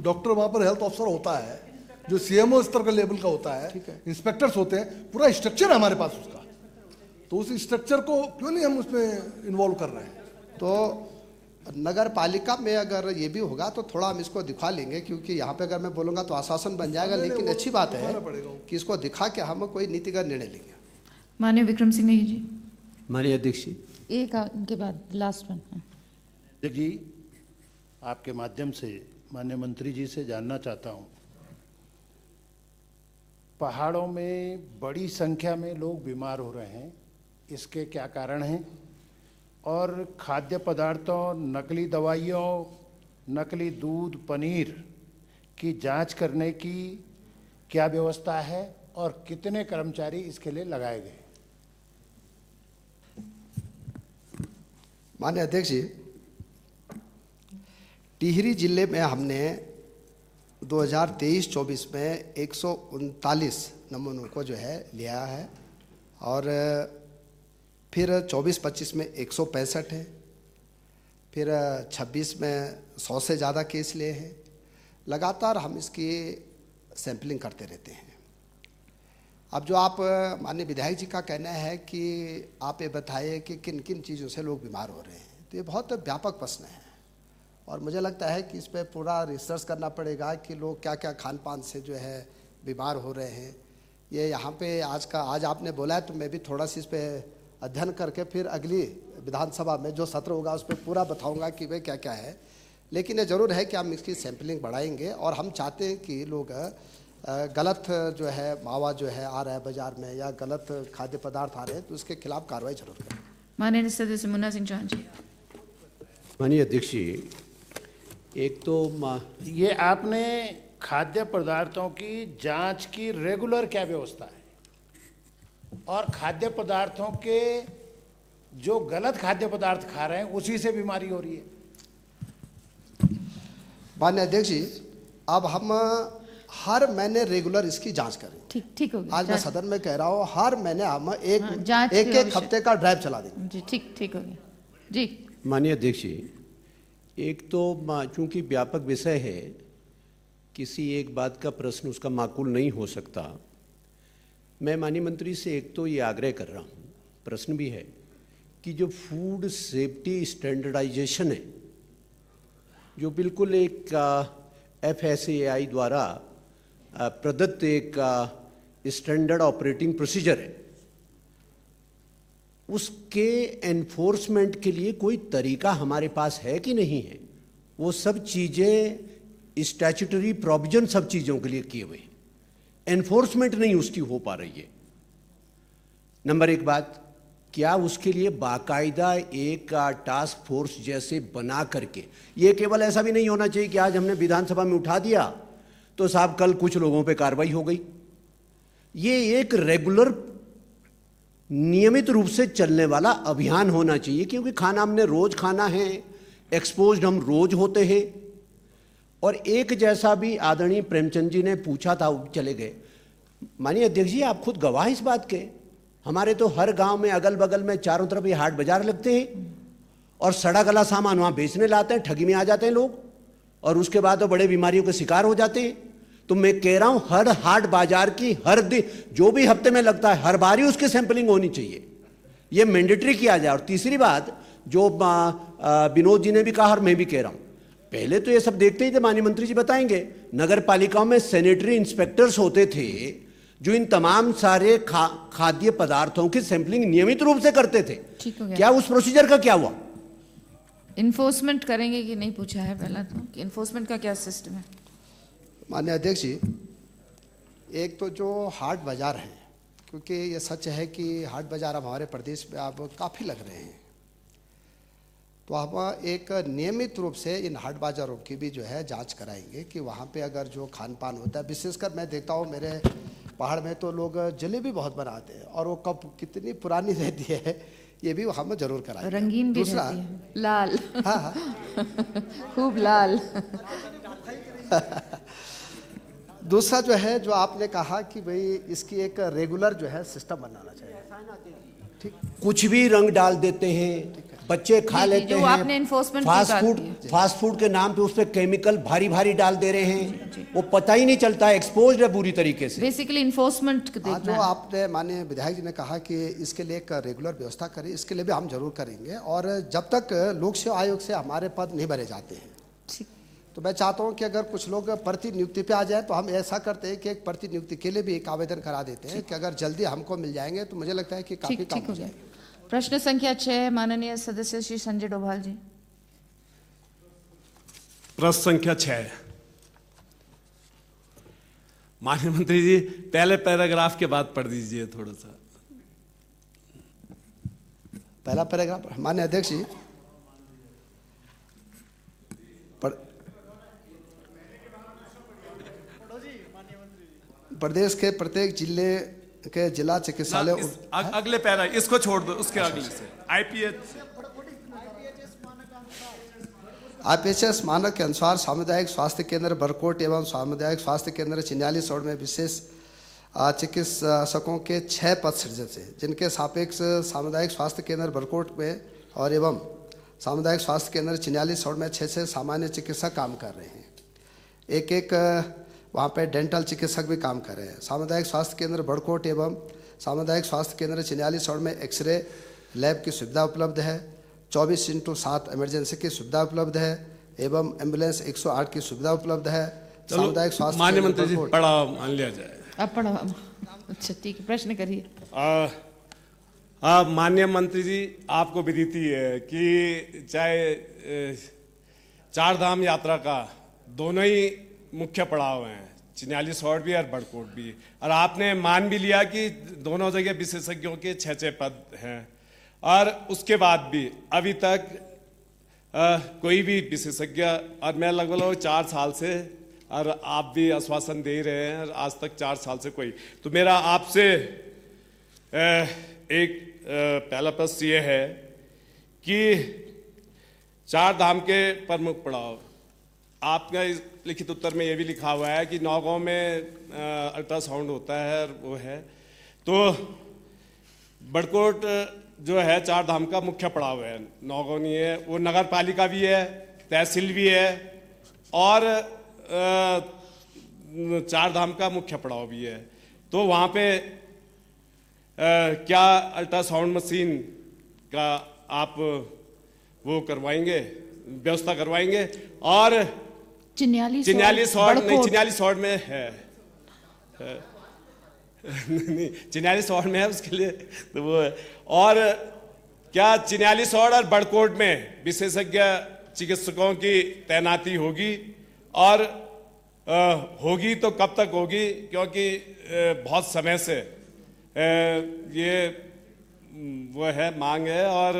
डॉक्टर वहाँ पर हेल्थ ऑफिसर होता है, जो CMO स्तर का लेवल का होता है, इंस्पेक्टर्स होते हैं, पूरा स्ट्रक्चर है हमारे पास उसका। तो उस स्ट्रक्चर को क्यों नहीं हम उसमें इन्वॉल्व कर रहे हैं? तो नगर पालिका में अगर ये भी होगा तो थोड़ा हम इसको दिखा लेंगे, क्योंकि यहाँ पे अगर मैं बोलूँगा तो आश्वासन बन जाएगा। लेकिन अच्छी बात है कि इसको दिखा के हम कोई नीतिगत निर्णय लेंगे। माननीय विक्रम सिंह जी। माननीय अध्यक्ष जी, एक उनके बाद लास्ट वन। अध्यक्ष जी, आपके माध्यम से माननीय मंत्री जी से जानना चाहता हूँ, पहाड़ों में बड़ी संख्या में लोग बीमार हो रहे हैं, इसके क्या कारण हैं? और खाद्य पदार्थों, नकली दवाइयों, नकली दूध, पनीर की जांच करने की क्या व्यवस्था है? और कितने कर्मचारी इसके लिए लगाए गए? माननीय अध्यक्ष जी, टिहरी जिले में हमने 2023-24 में 139 नमूनों को जो है लिया है और फिर 24-25 में 165 है, फिर 26 में 100 से ज़्यादा केस लिए हैं। लगातार हम इसकी सैंपलिंग करते रहते हैं। अब जो आप माननीय विधायक जी का कहना है कि आप ये बताइए कि किन किन चीज़ों से लोग बीमार हो रहे हैं, तो ये बहुत व्यापक प्रश्न है और मुझे लगता है कि इस पर पूरा रिसर्च करना पड़ेगा कि लोग क्या क्या खान पान से जो है बीमार हो रहे हैं। ये यहाँ पे आज आपने बोला है तो मैं भी थोड़ा सा इस पर अध्ययन करके फिर अगली विधानसभा में जो सत्र होगा उस पर पूरा बताऊँगा कि भाई क्या क्या है। लेकिन ये ज़रूर है कि हम इसकी सैंपलिंग बढ़ाएंगे और हम चाहते हैं कि लोग गलत जो है मावा जो है आ रहा है बाजार में या गलत खाद्य पदार्थ आ रहे हैं तो उसके खिलाफ कार्रवाई जरूर करें। माननीय सदस्य मुन्ना सिंह चौहान जी। माननीय अध्यक्ष जी, एक तो ये आपने खाद्य पदार्थों की जांच की रेगुलर क्या व्यवस्था है और खाद्य पदार्थों के जो गलत खाद्य पदार्थ खा रहे हैं उसी से बीमारी हो रही है? माननीय अध्यक्ष जी, अब हम हर महीने रेगुलर इसकी जांच करें। ठीक हो गया। आज मैं सदन में कह रहा हूँ हर महीने हम जांच एक हफ्ते का ड्राइव चला देंगे। जी ठीक हो गया जी। माननीय अध्यक्ष जी, एक तो चूंकि व्यापक विषय है, किसी एक बात का प्रश्न उसका माकूल नहीं हो सकता। मैं माननीय मंत्री से एक तो ये आग्रह कर रहा हूँ, प्रश्न भी है कि जो फूड सेफ्टी स्टैंडर्डाइजेशन है, जो बिल्कुल एक FSSAI द्वारा प्रदत्त एक स्टैंडर्ड ऑपरेटिंग प्रोसीजर है, उसके एनफोर्समेंट के लिए कोई तरीका हमारे पास है कि नहीं है? वो सब चीज़ें स्टैट्यूटरी प्रोविजन सब चीज़ों के लिए किए हुए हैं, एनफोर्समेंट नहीं उसकी हो पा रही है। नंबर एक बात, क्या उसके लिए बाकायदा एक टास्क फोर्स जैसे बना करके, ये केवल ऐसा भी नहीं होना चाहिए कि आज हमने विधानसभा में उठा दिया तो साहब कल कुछ लोगों पे कार्रवाई हो गई। ये एक रेगुलर नियमित रूप से चलने वाला अभियान होना चाहिए, क्योंकि खाना हमने रोज खाना है, एक्सपोज्ड हम रोज होते हैं। और एक जैसा भी आदरणीय प्रेमचंद जी ने पूछा था, चले गए। माननीय अध्यक्ष जी, आप खुद गवाह इस बात के, हमारे तो हर गांव में अगल बगल में चारों तरफ ये हाट बाजार लगते हैं और सड़ा गला सामान वहां बेचने लाते हैं, ठगी में आ जाते हैं लोग और उसके बाद वो बड़े बीमारियों के शिकार हो जाते हैं। तो मैं कह रहा हूं हर हाट बाजार की हर दिन जो भी हफ्ते में लगता है हर बार ही उसकी सैंपलिंग होनी चाहिए, ये मैंडेटरी किया जाए। और तीसरी बात जो विनोद जी ने भी कहा और मैं भी कह रहा हूं, पहले तो ये सब देखते ही थे, माननीय मंत्री जी बताएंगे, नगर पालिकाओं में सैनिटरी इंस्पेक्टर्स होते थे जो इन तमाम सारे खाद्य पदार्थों की सैंपलिंग नियमित रूप से करते थे। क्या उस प्रोसीजर का क्या हुआ? इन्फोर्समेंट करेंगे कि नहीं पूछा है पहला तो, कि इन्फोर्समेंट का क्या सिस्टम है? माननीय अध्यक्ष जी, एक तो जो हाट बाजार हैं, क्योंकि ये सच है कि हाट बाजार अब हमारे प्रदेश में अब काफ़ी लग रहे हैं, तो हम एक नियमित रूप से इन हाट बाजारों की भी जो है जांच कराएंगे कि वहाँ पे अगर जो खान पान होता है, विशेषकर मैं देखता हूँ मेरे पहाड़ में तो लोग जलेबी बहुत बनाते हैं और वो कब कितनी पुरानी रहती है, ये भी हम जरूर कराएंगे। रंगीन भी रहती है, लाल। हाँ खूब लाल। दूसरा जो है, जो आपने कहा कि भाई इसकी एक रेगुलर जो है सिस्टम बनाना चाहिए। ठीक, कुछ भी रंग डाल देते हैं, बच्चे खा लेते हैं, आपने एनफोर्समेंट फास्ट फूड के नाम पे उस पे केमिकल भारी भारी डाल दे रहे हैं, वो पता ही नहीं चलता, एक्सपोज्ड है बुरी तरीके से। बेसिकली एनफोर्समेंट जो आपने माननीय विधायक जी ने कहा कि इसके लिए एक रेगुलर व्यवस्था करें, इसके लिए भी हम जरूर करेंगे। और जब तक लोक सेवा आयोग से हमारे पद नहीं भरे जाते हैं, तो मैं चाहता हूं कि अगर कुछ लोग प्रतिनियुक्ति पे आ जाए तो हम ऐसा करते हैं कि एक प्रतिनियुक्ति के लिए भी एक आवेदन करा देते हैं कि अगर जल्दी हमको मिल जाएंगे तो मुझे लगता है कि काफी काम हो जाएगा। प्रश्न संख्या 6, माननीय सदस्य श्री संजय डोभाल जी। प्रश्न संख्या 6, माननीय मंत्री जी पहले पैराग्राफ के बाद पढ़ दीजिए थोड़ा सा। पहला पैराग्राफ माननीय अध्यक्ष जी प्रदेश के प्रत्येक जिले के जिला चिकित्सालय अगले पैरा इसको छोड़ दो, उसके अगले से आईपीएचएस मानक के अनुसार सामुदायिक स्वास्थ्य केंद्र बरकोट एवं सामुदायिक स्वास्थ्य केंद्र चिन्याली सौड़ में विशेष चिकित्सकों के 6 पद सृजित हैं, जिनके सापेक्ष सामुदायिक स्वास्थ्य केंद्र बरकोट में और एवं सामुदायिक स्वास्थ्य केंद्र चिन्याली सौड़ में 6 सामान्य चिकित्सक काम कर रहे हैं। एक वहाँ पे डेंटल चिकित्सक भी काम कर रहे हैं। सामुदायिक स्वास्थ्य केंद्र बड़कोट एवं सामुदायिक स्वास्थ्य केंद्र चिन्याली सौड़ में एक्सरे लैब की सुविधा उपलब्ध है, 24/7 इमरजेंसी की सुविधा उपलब्ध है एवं एम्बुलेंस 108 की सुविधा उपलब्ध है। सामुदायिक स्वास्थ्य माननीय मंत्री जी पढ़ाओ, मान लिया जाए। अब पढ़ाओ। अच्छा ठीक है, प्रश्न करिए। माननीय मंत्री जी, आपको विदिती है कि चाहे 4 धाम यात्रा का दोनों ही मुख्य पड़ाव हैं, चिन्याली सौड़ भी और बड़कोट भी, और आपने मान भी लिया कि दोनों जगह विशेषज्ञों के 6 पद हैं, और उसके बाद भी अभी तक कोई भी विशेषज्ञ, और मैं लगभग 4 साल से, और आप भी आश्वासन दे रहे हैं, और आज तक 4 साल से कोई, तो मेरा आपसे एक पहला प्रश्न ये है कि 4 धाम के प्रमुख पड़ाव, आपका इस लिखित उत्तर में ये भी लिखा हुआ है कि नौगांव में अल्ट्रासाउंड होता है, और वो है, तो बड़कोट जो है 4 धाम का मुख्य पड़ाव है, नौगांव नहीं है, वो नगर पालिका भी है, तहसील भी है, और 4 धाम का मुख्य पड़ाव भी है। तो वहाँ पे क्या अल्ट्रासाउंड मशीन का आप वो करवाएंगे, व्यवस्था करवाएंगे? और चिन्याली सौड़ नहीं, चिन्याली सौड़ में है नहीं, चिन्याली सौड़ में है, उसके लिए तो वो है। और क्या चिन्याली सौड़ और बड़कोट में विशेषज्ञ चिकित्सकों की तैनाती होगी, और होगी तो कब तक होगी? क्योंकि बहुत समय से ये वो है, मांग है, और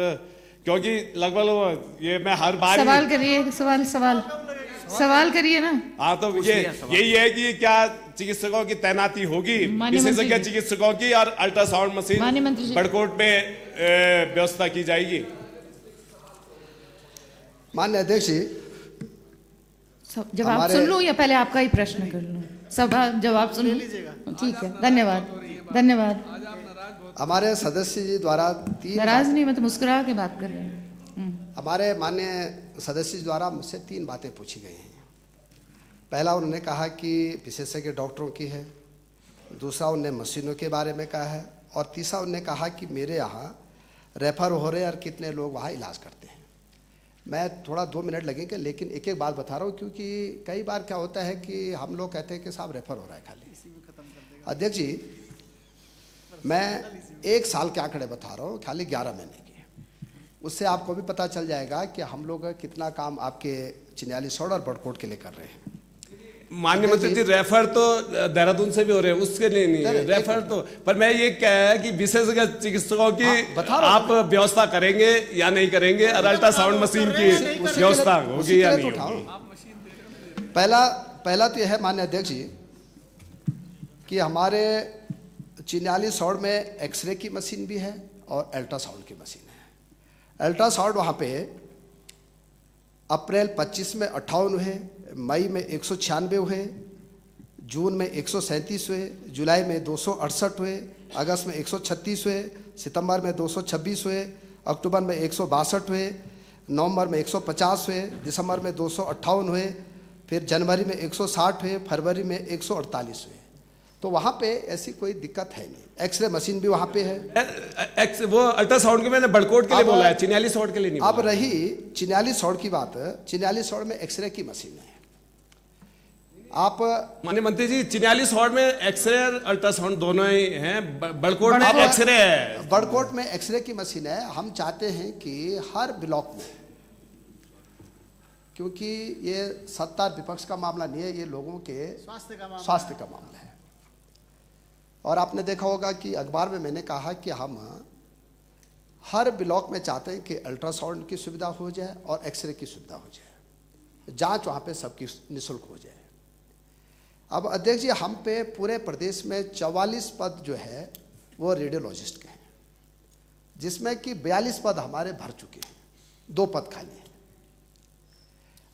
क्योंकि लगभग ये मैं हर बार सवाल करिए, सवाल करिए ना। हाँ, तो ये यही है कि क्या चिकित्सकों की तैनाती होगी, विशेषज्ञ चिकित्सकों की, और अल्ट्रासाउंड मशीन बड़कोट में व्यवस्था की जाएगी? माननीय अध्यक्ष जी, जवाब सुन लूं या पहले आपका ही प्रश्न कर लूं? सवाल जवाब सुन लीजिएगा, ठीक है, धन्यवाद। हमारे सदस्य जी द्वारा 3 नाराज नहीं, मैं तो मुस्कुरा के बात कर रही हूँ। हमारे माननीय सदस्य जी द्वारा मुझसे 3 बातें पूछी गई हैं। पहला उन्होंने कहा कि विशेषज्ञ डॉक्टरों की है, दूसरा उन्होंने मशीनों के बारे में कहा है, और तीसरा उन्होंने कहा कि मेरे यहाँ रेफर हो रहे हैं और कितने लोग वहाँ इलाज करते हैं। मैं थोड़ा 2 मिनट लगेंगे, लेकिन एक एक बात बता रहा हूँ, क्योंकि कई बार क्या होता है कि हम लोग कहते हैं कि साहब रेफर हो रहा है खाली। अध्यक्ष जी, मैं 1 साल के आंकड़े बता रहा हूँ, खाली 11 महीने के, उससे आपको भी पता चल जाएगा कि हम लोग कितना काम आपके चिन्याली सौड़ और बड़कोट के लिए कर रहे हैं। माननीय मंत्री जी, रेफर तो देहरादून से भी हो रहे हैं, उसके लिए नहीं है रेफर तो, पर मैं ये कह है कि विशेषज्ञ चिकित्सकों की आप व्यवस्था करेंगे या नहीं करेंगे, और अल्ट्रासाउंड मशीन की व्यवस्था होगी या नहीं होगी? पहला तो यह है माननीय अध्यक्ष जी कि हमारे चिन्याली सौड़ में एक्सरे की मशीन भी है और अल्ट्रासाउंड की मशीन है। अल्ट्रासाउंड वहाँ पे अप्रैल 25 में 58 हुए, मई में 196 हुए, जून में 137 हुए, जुलाई में 268 हुए, अगस्त में 136 हुए, सितंबर में 226 हुए, अक्टूबर में 162 हुए, नवंबर में 150 हुए, दिसंबर में 258 हुए, फिर जनवरी में 160 हुए, फरवरी में 148 हुए। तो वहाँ पे ऐसी कोई दिक्कत है नहीं। एक्सरे मशीन भी वहाँ पे है। वो अल्ट्रासाउंड के मैंने बड़कोट के लिए बोला है, चिन्याली सौड़ के लिए नहीं। अब रही चिन्याली सौड़ की बात, चिन्याली सौड़ में एक्सरे की मशीन है। आप माननीय मंत्री जी, चिन्याली सौड़ में एक्सरे और अल्ट्रासाउंड दोनों ही हैं, बड़कोट में एक्सरे है। बड़कोट में एक्सरे की मशीन है। हम चाहते हैं कि हर ब्लॉक में, क्योंकि ये सत्ता विपक्ष का मामला नहीं है, ये लोगों के स्वास्थ्य का मामला है। और आपने देखा होगा कि अखबार में मैंने कहा कि हम हर ब्लॉक में चाहते हैं कि अल्ट्रासाउंड की सुविधा हो जाए और एक्सरे की सुविधा हो जाए, जांच वहाँ पे सबकी निःशुल्क हो जाए। अब अध्यक्ष जी, हम पे पूरे प्रदेश में 44 पद जो है वो रेडियोलॉजिस्ट के हैं, जिसमें कि 42 पद हमारे भर चुके हैं, 2 पद खाली हैं।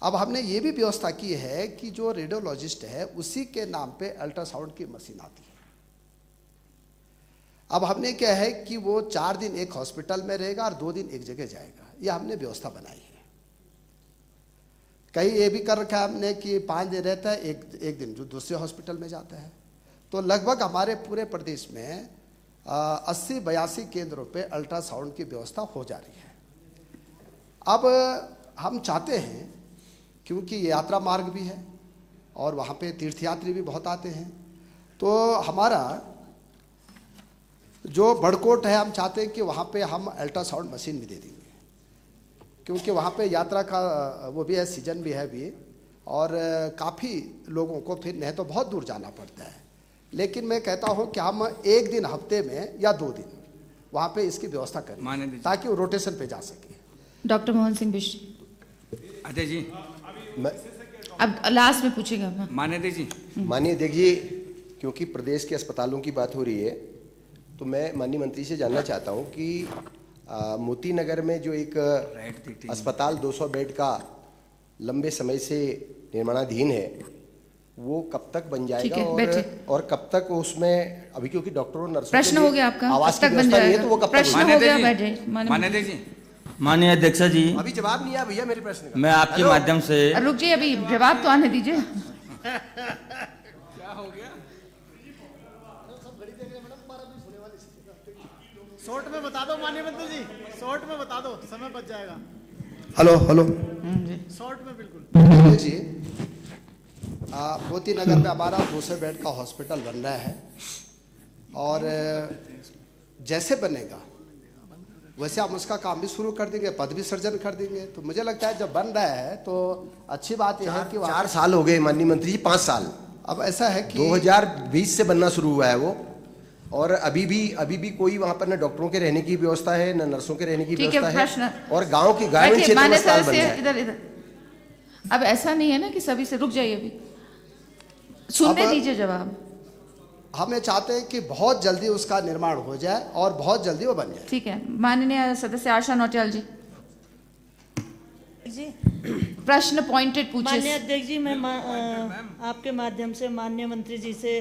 अब हमने ये भी व्यवस्था की है कि जो रेडियोलॉजिस्ट है उसी के नाम पे अल्ट्रासाउंड की मशीन आती है। अब हमने क्या है कि वो 4 दिन एक हॉस्पिटल में रहेगा और 2 दिन एक जगह जाएगा, ये हमने व्यवस्था बनाई है। कहीं ये भी कर रखा है हमने कि 5 दिन रहता है, एक दिन जो दूसरे हॉस्पिटल में जाता है। तो लगभग हमारे पूरे प्रदेश में 80-82 केंद्रों पे अल्ट्रासाउंड की व्यवस्था हो जा रही है। अब हम चाहते हैं, क्योंकि ये यात्रा मार्ग भी है और वहाँ पे तीर्थयात्री भी बहुत आते हैं, तो हमारा जो बड़कोट है, हम चाहते हैं कि वहाँ पे हम अल्ट्रासाउंड मशीन भी दे देंगे, क्योंकि वहाँ पे यात्रा का वो भी है, सीजन भी है अभी, और काफ़ी लोगों को फिर नहीं तो बहुत दूर जाना पड़ता है। लेकिन मैं कहता हूँ कि हम 1 दिन हफ्ते में या 2 दिन वहाँ पे इसकी व्यवस्था करें ताकि वो रोटेशन पे जा सके। डॉक्टर मोहन सिंह बिष्ट। अध्यक्ष जी, अब लास्ट में पूछेगा। माननीय जी, माननीय अध्यक्ष जी, क्योंकि प्रदेश के अस्पतालों की बात हो रही है, तो मैं माननीय मंत्री से जानना चाहता हूं कि मोती नगर में जो एक अस्पताल 200 बेड का लंबे समय से निर्माणाधीन है, वो कब तक बन जाएगा और कब तक उसमें, अभी क्योंकि डॉक्टरों और नर्सों प्रश्न हो गया आपका, आवास की व्यवस्था नहीं है, तो वो कब तक? माननीय जी, माननीय अध्यक्ष जी, अभी जवाब नहीं आया भैया मेरे प्रश्न का। मैं आपके माध्यम से, रुक जाइए, अभी जवाब तो आने दीजिए। क्या हो गया? शॉर्ट में बता दो माननीय मंत्री जी, शॉर्ट में बता दो, समय बच जाएगा। हेलो शॉर्ट में बिल्कुल जी। मोती नगर में हमारा 200 बेड का हॉस्पिटल बन रहा है, और जैसे बनेगा वैसे हम उसका काम भी शुरू कर देंगे, पद भी सृजन कर देंगे। तो मुझे लगता है जब बन रहा है तो अच्छी बात यह है कि 4 साल हो गए माननीय मंत्री जी, 5 साल। अब ऐसा है कि 2020 से बनना शुरू हुआ है वो, और अभी भी कोई वहाँ पर न डॉक्टरों के रहने की व्यवस्था है, न नर्सों के रहने की व्यवस्था है, और गांव की ग्रामीण क्षेत्र में अस्पताल बन रहा है। इधर अब ऐसा नहीं है ना कि सभी से, रुक जाइए, अभी सुनने दीजिए जवाब। हमें चाहते हैं कि बहुत जल्दी उसका निर्माण हो जाए और बहुत जल्दी वो बन जाए। ठीक है, माननीय सदस्य आशा नौटियाल जी। जी, प्रश्न पॉइंटेड पूछिए। माननीय अध्यक्ष जी, मैं आपके माध्यम से माननीय मंत्री जी से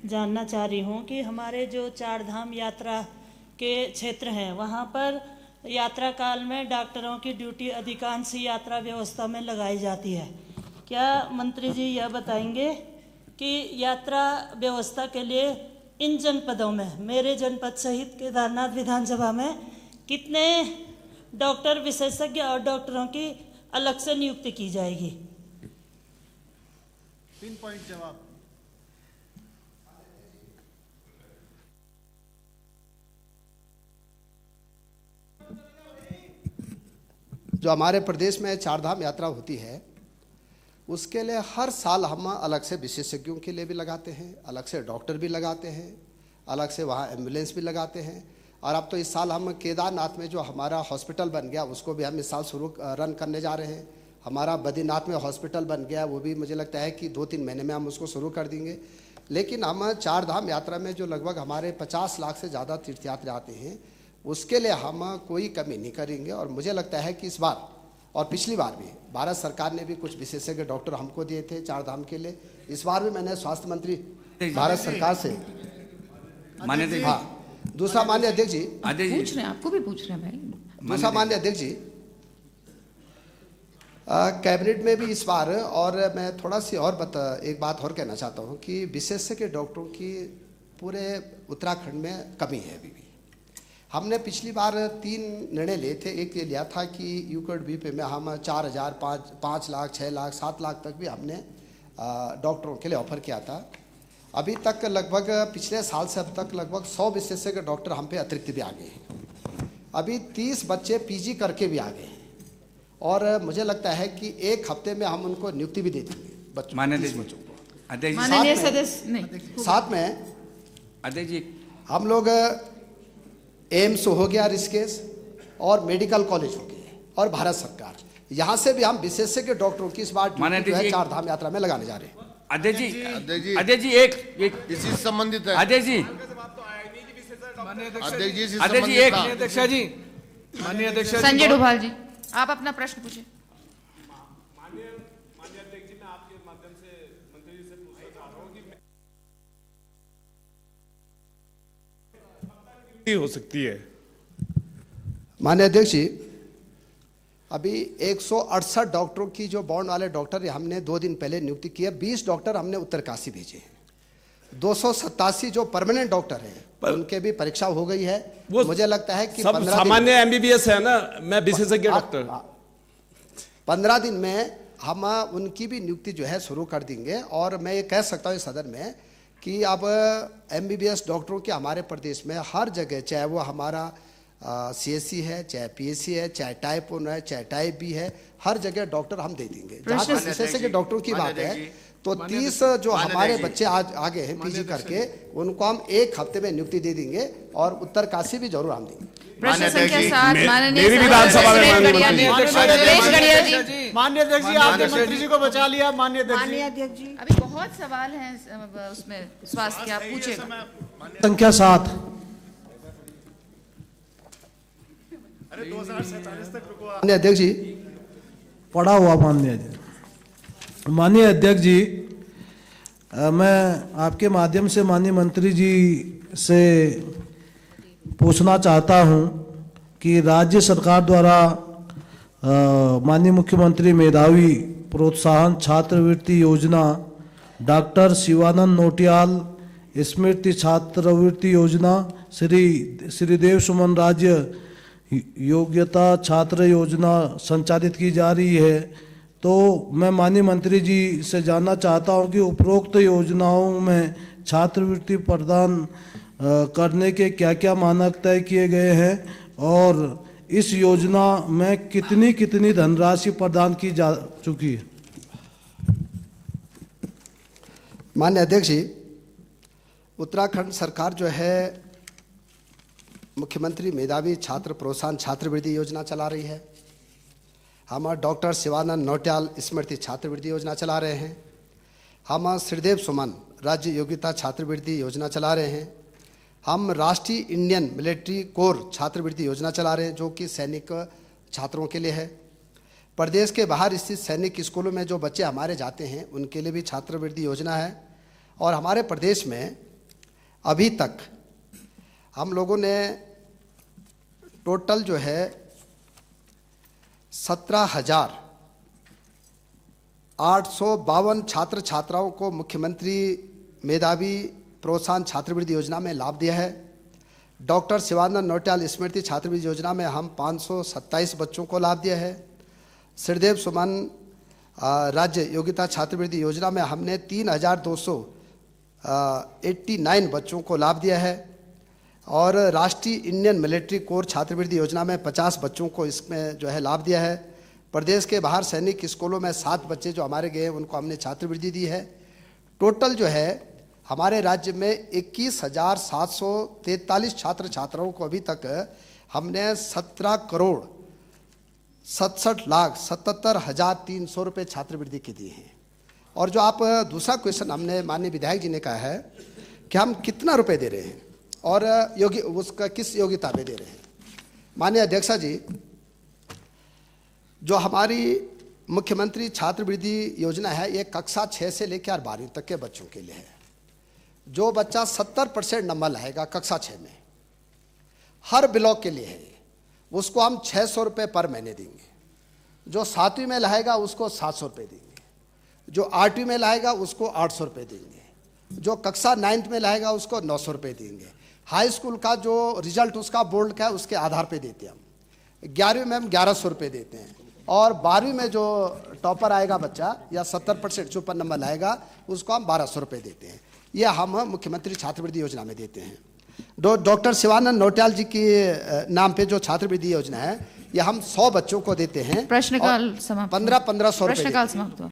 जानना चाह रही हूँ कि हमारे जो 4 धाम यात्रा के क्षेत्र हैं, वहाँ पर यात्रा काल में डॉक्टरों की ड्यूटी अधिकांश यात्रा व्यवस्था में लगाई जाती है। क्या मंत्री जी यह बताएंगे कि यात्रा व्यवस्था के लिए इन जनपदों में, मेरे जनपद सहित केदारनाथ विधानसभा में, कितने डॉक्टर विशेषज्ञ और डॉक्टरों की अलग से नियुक्ति की जाएगी? 3 पॉइंट जवाब। जो हमारे प्रदेश में 4 धाम यात्रा होती है, उसके लिए हर साल हम अलग से विशेषज्ञों के लिए भी लगाते हैं, अलग से डॉक्टर भी लगाते हैं, अलग से वहाँ एम्बुलेंस भी लगाते हैं। और अब तो इस साल हम केदारनाथ में जो हमारा हॉस्पिटल बन गया, उसको भी हम इस साल शुरू रन करने जा रहे हैं। हमारा बद्रीनाथ में हॉस्पिटल बन गया, वो भी मुझे लगता है कि 2-3 महीने में हम उसको शुरू कर देंगे। लेकिन हम 4 धाम यात्रा में जो लगभग हमारे 50 लाख से ज़्यादा तीर्थयात्री आते हैं, उसके लिए हम कोई कमी नहीं करेंगे। और मुझे लगता है कि इस बार और पिछली बार भी भारत सरकार ने भी कुछ विशेषज्ञ डॉक्टर हमको दिए थे 4 धाम के लिए। इस बार भी मैंने स्वास्थ्य मंत्री भारत सरकार से, हाँ, दूसरा माननीय अध्यक्ष जी, पूछ रहे हैं, आपको भी पूछ रहे हैं भाई। दूसरा माननीय अध्यक्ष जी, कैबिनेट में भी इस बार, और मैं थोड़ा सी और एक बात और कहना चाहता हूँ कि विशेषज्ञ डॉक्टरों की पूरे उत्तराखंड में कमी है अभी भी। हमने पिछली बार 3 निर्णय लिए थे। एक ये लिया था कि यूकेडबीपी में हम 4,000, 5 लाख, 6 लाख, 7 लाख तक भी हमने डॉक्टरों के लिए ऑफर किया था। अभी तक लगभग पिछले साल से अब तक लगभग 100 विशेषज्ञ डॉक्टर हम पे अतिरिक्त भी आ गए हैं। अभी 30 बच्चे पीजी करके भी आ गए हैं, और मुझे लगता है कि 1 हफ्ते में हम उनको नियुक्ति भी दे देंगे बच्चों को। साथ में अध्यक्ष जी, हम लोग एम्स हो गया ऋषिकेश, और मेडिकल कॉलेज हो गए, और भारत सरकार, यहाँ से भी हम विशेषज्ञ डॉक्टरों की इस बार 4 धाम यात्रा में लगाने जा रहे हैं। अध्यक्ष जी एक इसी से संबंधित है अध्यक्ष जी माननीय अध्यक्ष संजय डोभाल जी, आप अपना प्रश्न पूछिए। हो सकती है। माननीय अध्यक्ष जी, अभी 168 डॉक्टरों की जो बॉन्ड वाले डॉक्टर हमने 2 दिन पहले नियुक्ति की है। 20 डॉक्टर हमने उत्तरकाशी भेजे हैं। 287 जो परमानेंट डॉक्टर हैं उनके भी परीक्षा हो गई है। मुझे लगता है कि सब सामान्य एमबीबीएस है ना, मैं विशेषज्ञ डॉक्टर। 15 दिन में हम उनकी भी नियुक्ति जो है शुरू कर देंगे। और मैं ये कह सकता हूँ इस सदन में कि अब एमबीबीएस डॉक्टरों के हमारे प्रदेश में हर जगह, चाहे वो हमारा सीएससी है, चाहे पीएससी है, चाहे टाइप 1 है, चाहे टाइप बी है, हर जगह डॉक्टर हम दे देंगे। जहाँ तक विशेषज्ञ डॉक्टरों की बात है तो 30 जो हमारे बच्चे आज आगे हैं पीजी करके, उनको हम 1 हफ्ते में नियुक्ति दे देंगे और उत्तरकाशी भी जरूर हम देंगे। प्रश्न संख्या 7 माननीय विधानसभा में माननीय अध्यक्ष जी, आपने मंत्री जी को बचा लिया। माननीय अध्यक्ष जी, अभी बहुत सवाल हैं उसमें स्वास्थ्य के, आप पूछेगा। संख्या 7 माननीय अध्यक्ष जी, पढ़ा हुआ माननीय अध्यक्ष जी, मैं आपके माध्यम से माननीय मंत्री जी से पूछना चाहता हूं कि राज्य सरकार द्वारा माननीय मुख्यमंत्री मेधावी प्रोत्साहन छात्रवृत्ति योजना, डॉक्टर शिवानंद नोटियाल स्मृति छात्रवृत्ति योजना, श्रीदेव सुमन राज्य योग्यता छात्र योजना संचालित की जा रही है। तो मैं माननीय मंत्री जी से जानना चाहता हूं कि उपरोक्त योजनाओं में छात्रवृत्ति प्रदान करने के क्या क्या मानक तय किए गए हैं और इस योजना में कितनी कितनी धनराशि प्रदान की जा चुकी है। माननीय अध्यक्ष जी, उत्तराखंड सरकार जो है मुख्यमंत्री मेधावी छात्र प्रोत्साहन छात्रवृत्ति योजना चला रही है। हम डॉक्टर शिवानंद नौटियाल स्मृति छात्रवृत्ति योजना चला रहे हैं। हम श्रीदेव सुमन राज्य योग्यता छात्रवृत्ति योजना चला रहे हैं। हम राष्ट्रीय इंडियन मिलिट्री कोर छात्रवृत्ति योजना चला रहे हैं जो कि सैनिक छात्रों के लिए है। प्रदेश के बाहर स्थित सैनिक स्कूलों में जो बच्चे हमारे जाते हैं उनके लिए भी छात्रवृत्ति योजना है। और हमारे प्रदेश में अभी तक हम लोगों ने टोटल जो है 17,852 छात्र छात्राओं को मुख्यमंत्री मेधावी प्रोत्साहन छात्रवृत्ति योजना में लाभ दिया है। डॉक्टर शिवानंद नौटियाल स्मृति छात्रवृत्ति योजना में हम 527 बच्चों को लाभ दिया है। श्रीदेव सुमन राज्य योग्यता छात्रवृत्ति योजना में हमने 3,289 बच्चों को लाभ दिया है। और राष्ट्रीय इंडियन मिलिट्री कोर छात्रवृत्ति योजना में 50 बच्चों को इसमें जो है लाभ दिया है। प्रदेश के बाहर सैनिक स्कूलों में 7 बच्चे जो हमारे गए उनको हमने छात्रवृत्ति दी है। टोटल जो है हमारे राज्य में 21,743 छात्र छात्राओं को अभी तक हमने 17,67,77,300 रुपये छात्रवृत्ति के दिए हैं। और जो आप दूसरा क्वेश्चन हमने माननीय विधायक जी ने कहा है कि हम कितना रुपए दे रहे हैं और योग्य उसका किस योग्यता में दे रहे हैं। माननीय अध्यक्षा जी, जो हमारी मुख्यमंत्री छात्रवृत्ति योजना है ये कक्षा 6 से लेकर 12वीं तक के बच्चों के लिए है। जो बच्चा 70% नंबर लाएगा कक्षा 6 में, हर ब्लॉक के लिए है, उसको हम 600 रुपये पर महीने देंगे। जो 7वीं में लाएगा उसको 700 रुपये देंगे। जो 8वीं में लाएगा उसको 800 रुपये देंगे। जो कक्षा 9th में लाएगा उसको 900 रुपये देंगे। हाई स्कूल का जो रिजल्ट उसका बोर्ड का है उसके आधार पे देते हैं हम। 11वीं में हम 1100 रुपये देते हैं। और 12वीं में जो टॉपर आएगा बच्चा या 70% सुपर नंबर लाएगा उसको हम 1200 रुपये देते हैं। ये हम मुख्यमंत्री छात्रवृत्ति योजना में देते हैं। डॉक्टर शिवानंद नौटियाल जी के नाम पे जो छात्रवृत्ति योजना है ये हम 100 बच्चों को देते हैं। प्रश्नकाल समाप्त। 1500 रुपये। प्रश्नकाल समाप्त हुआ।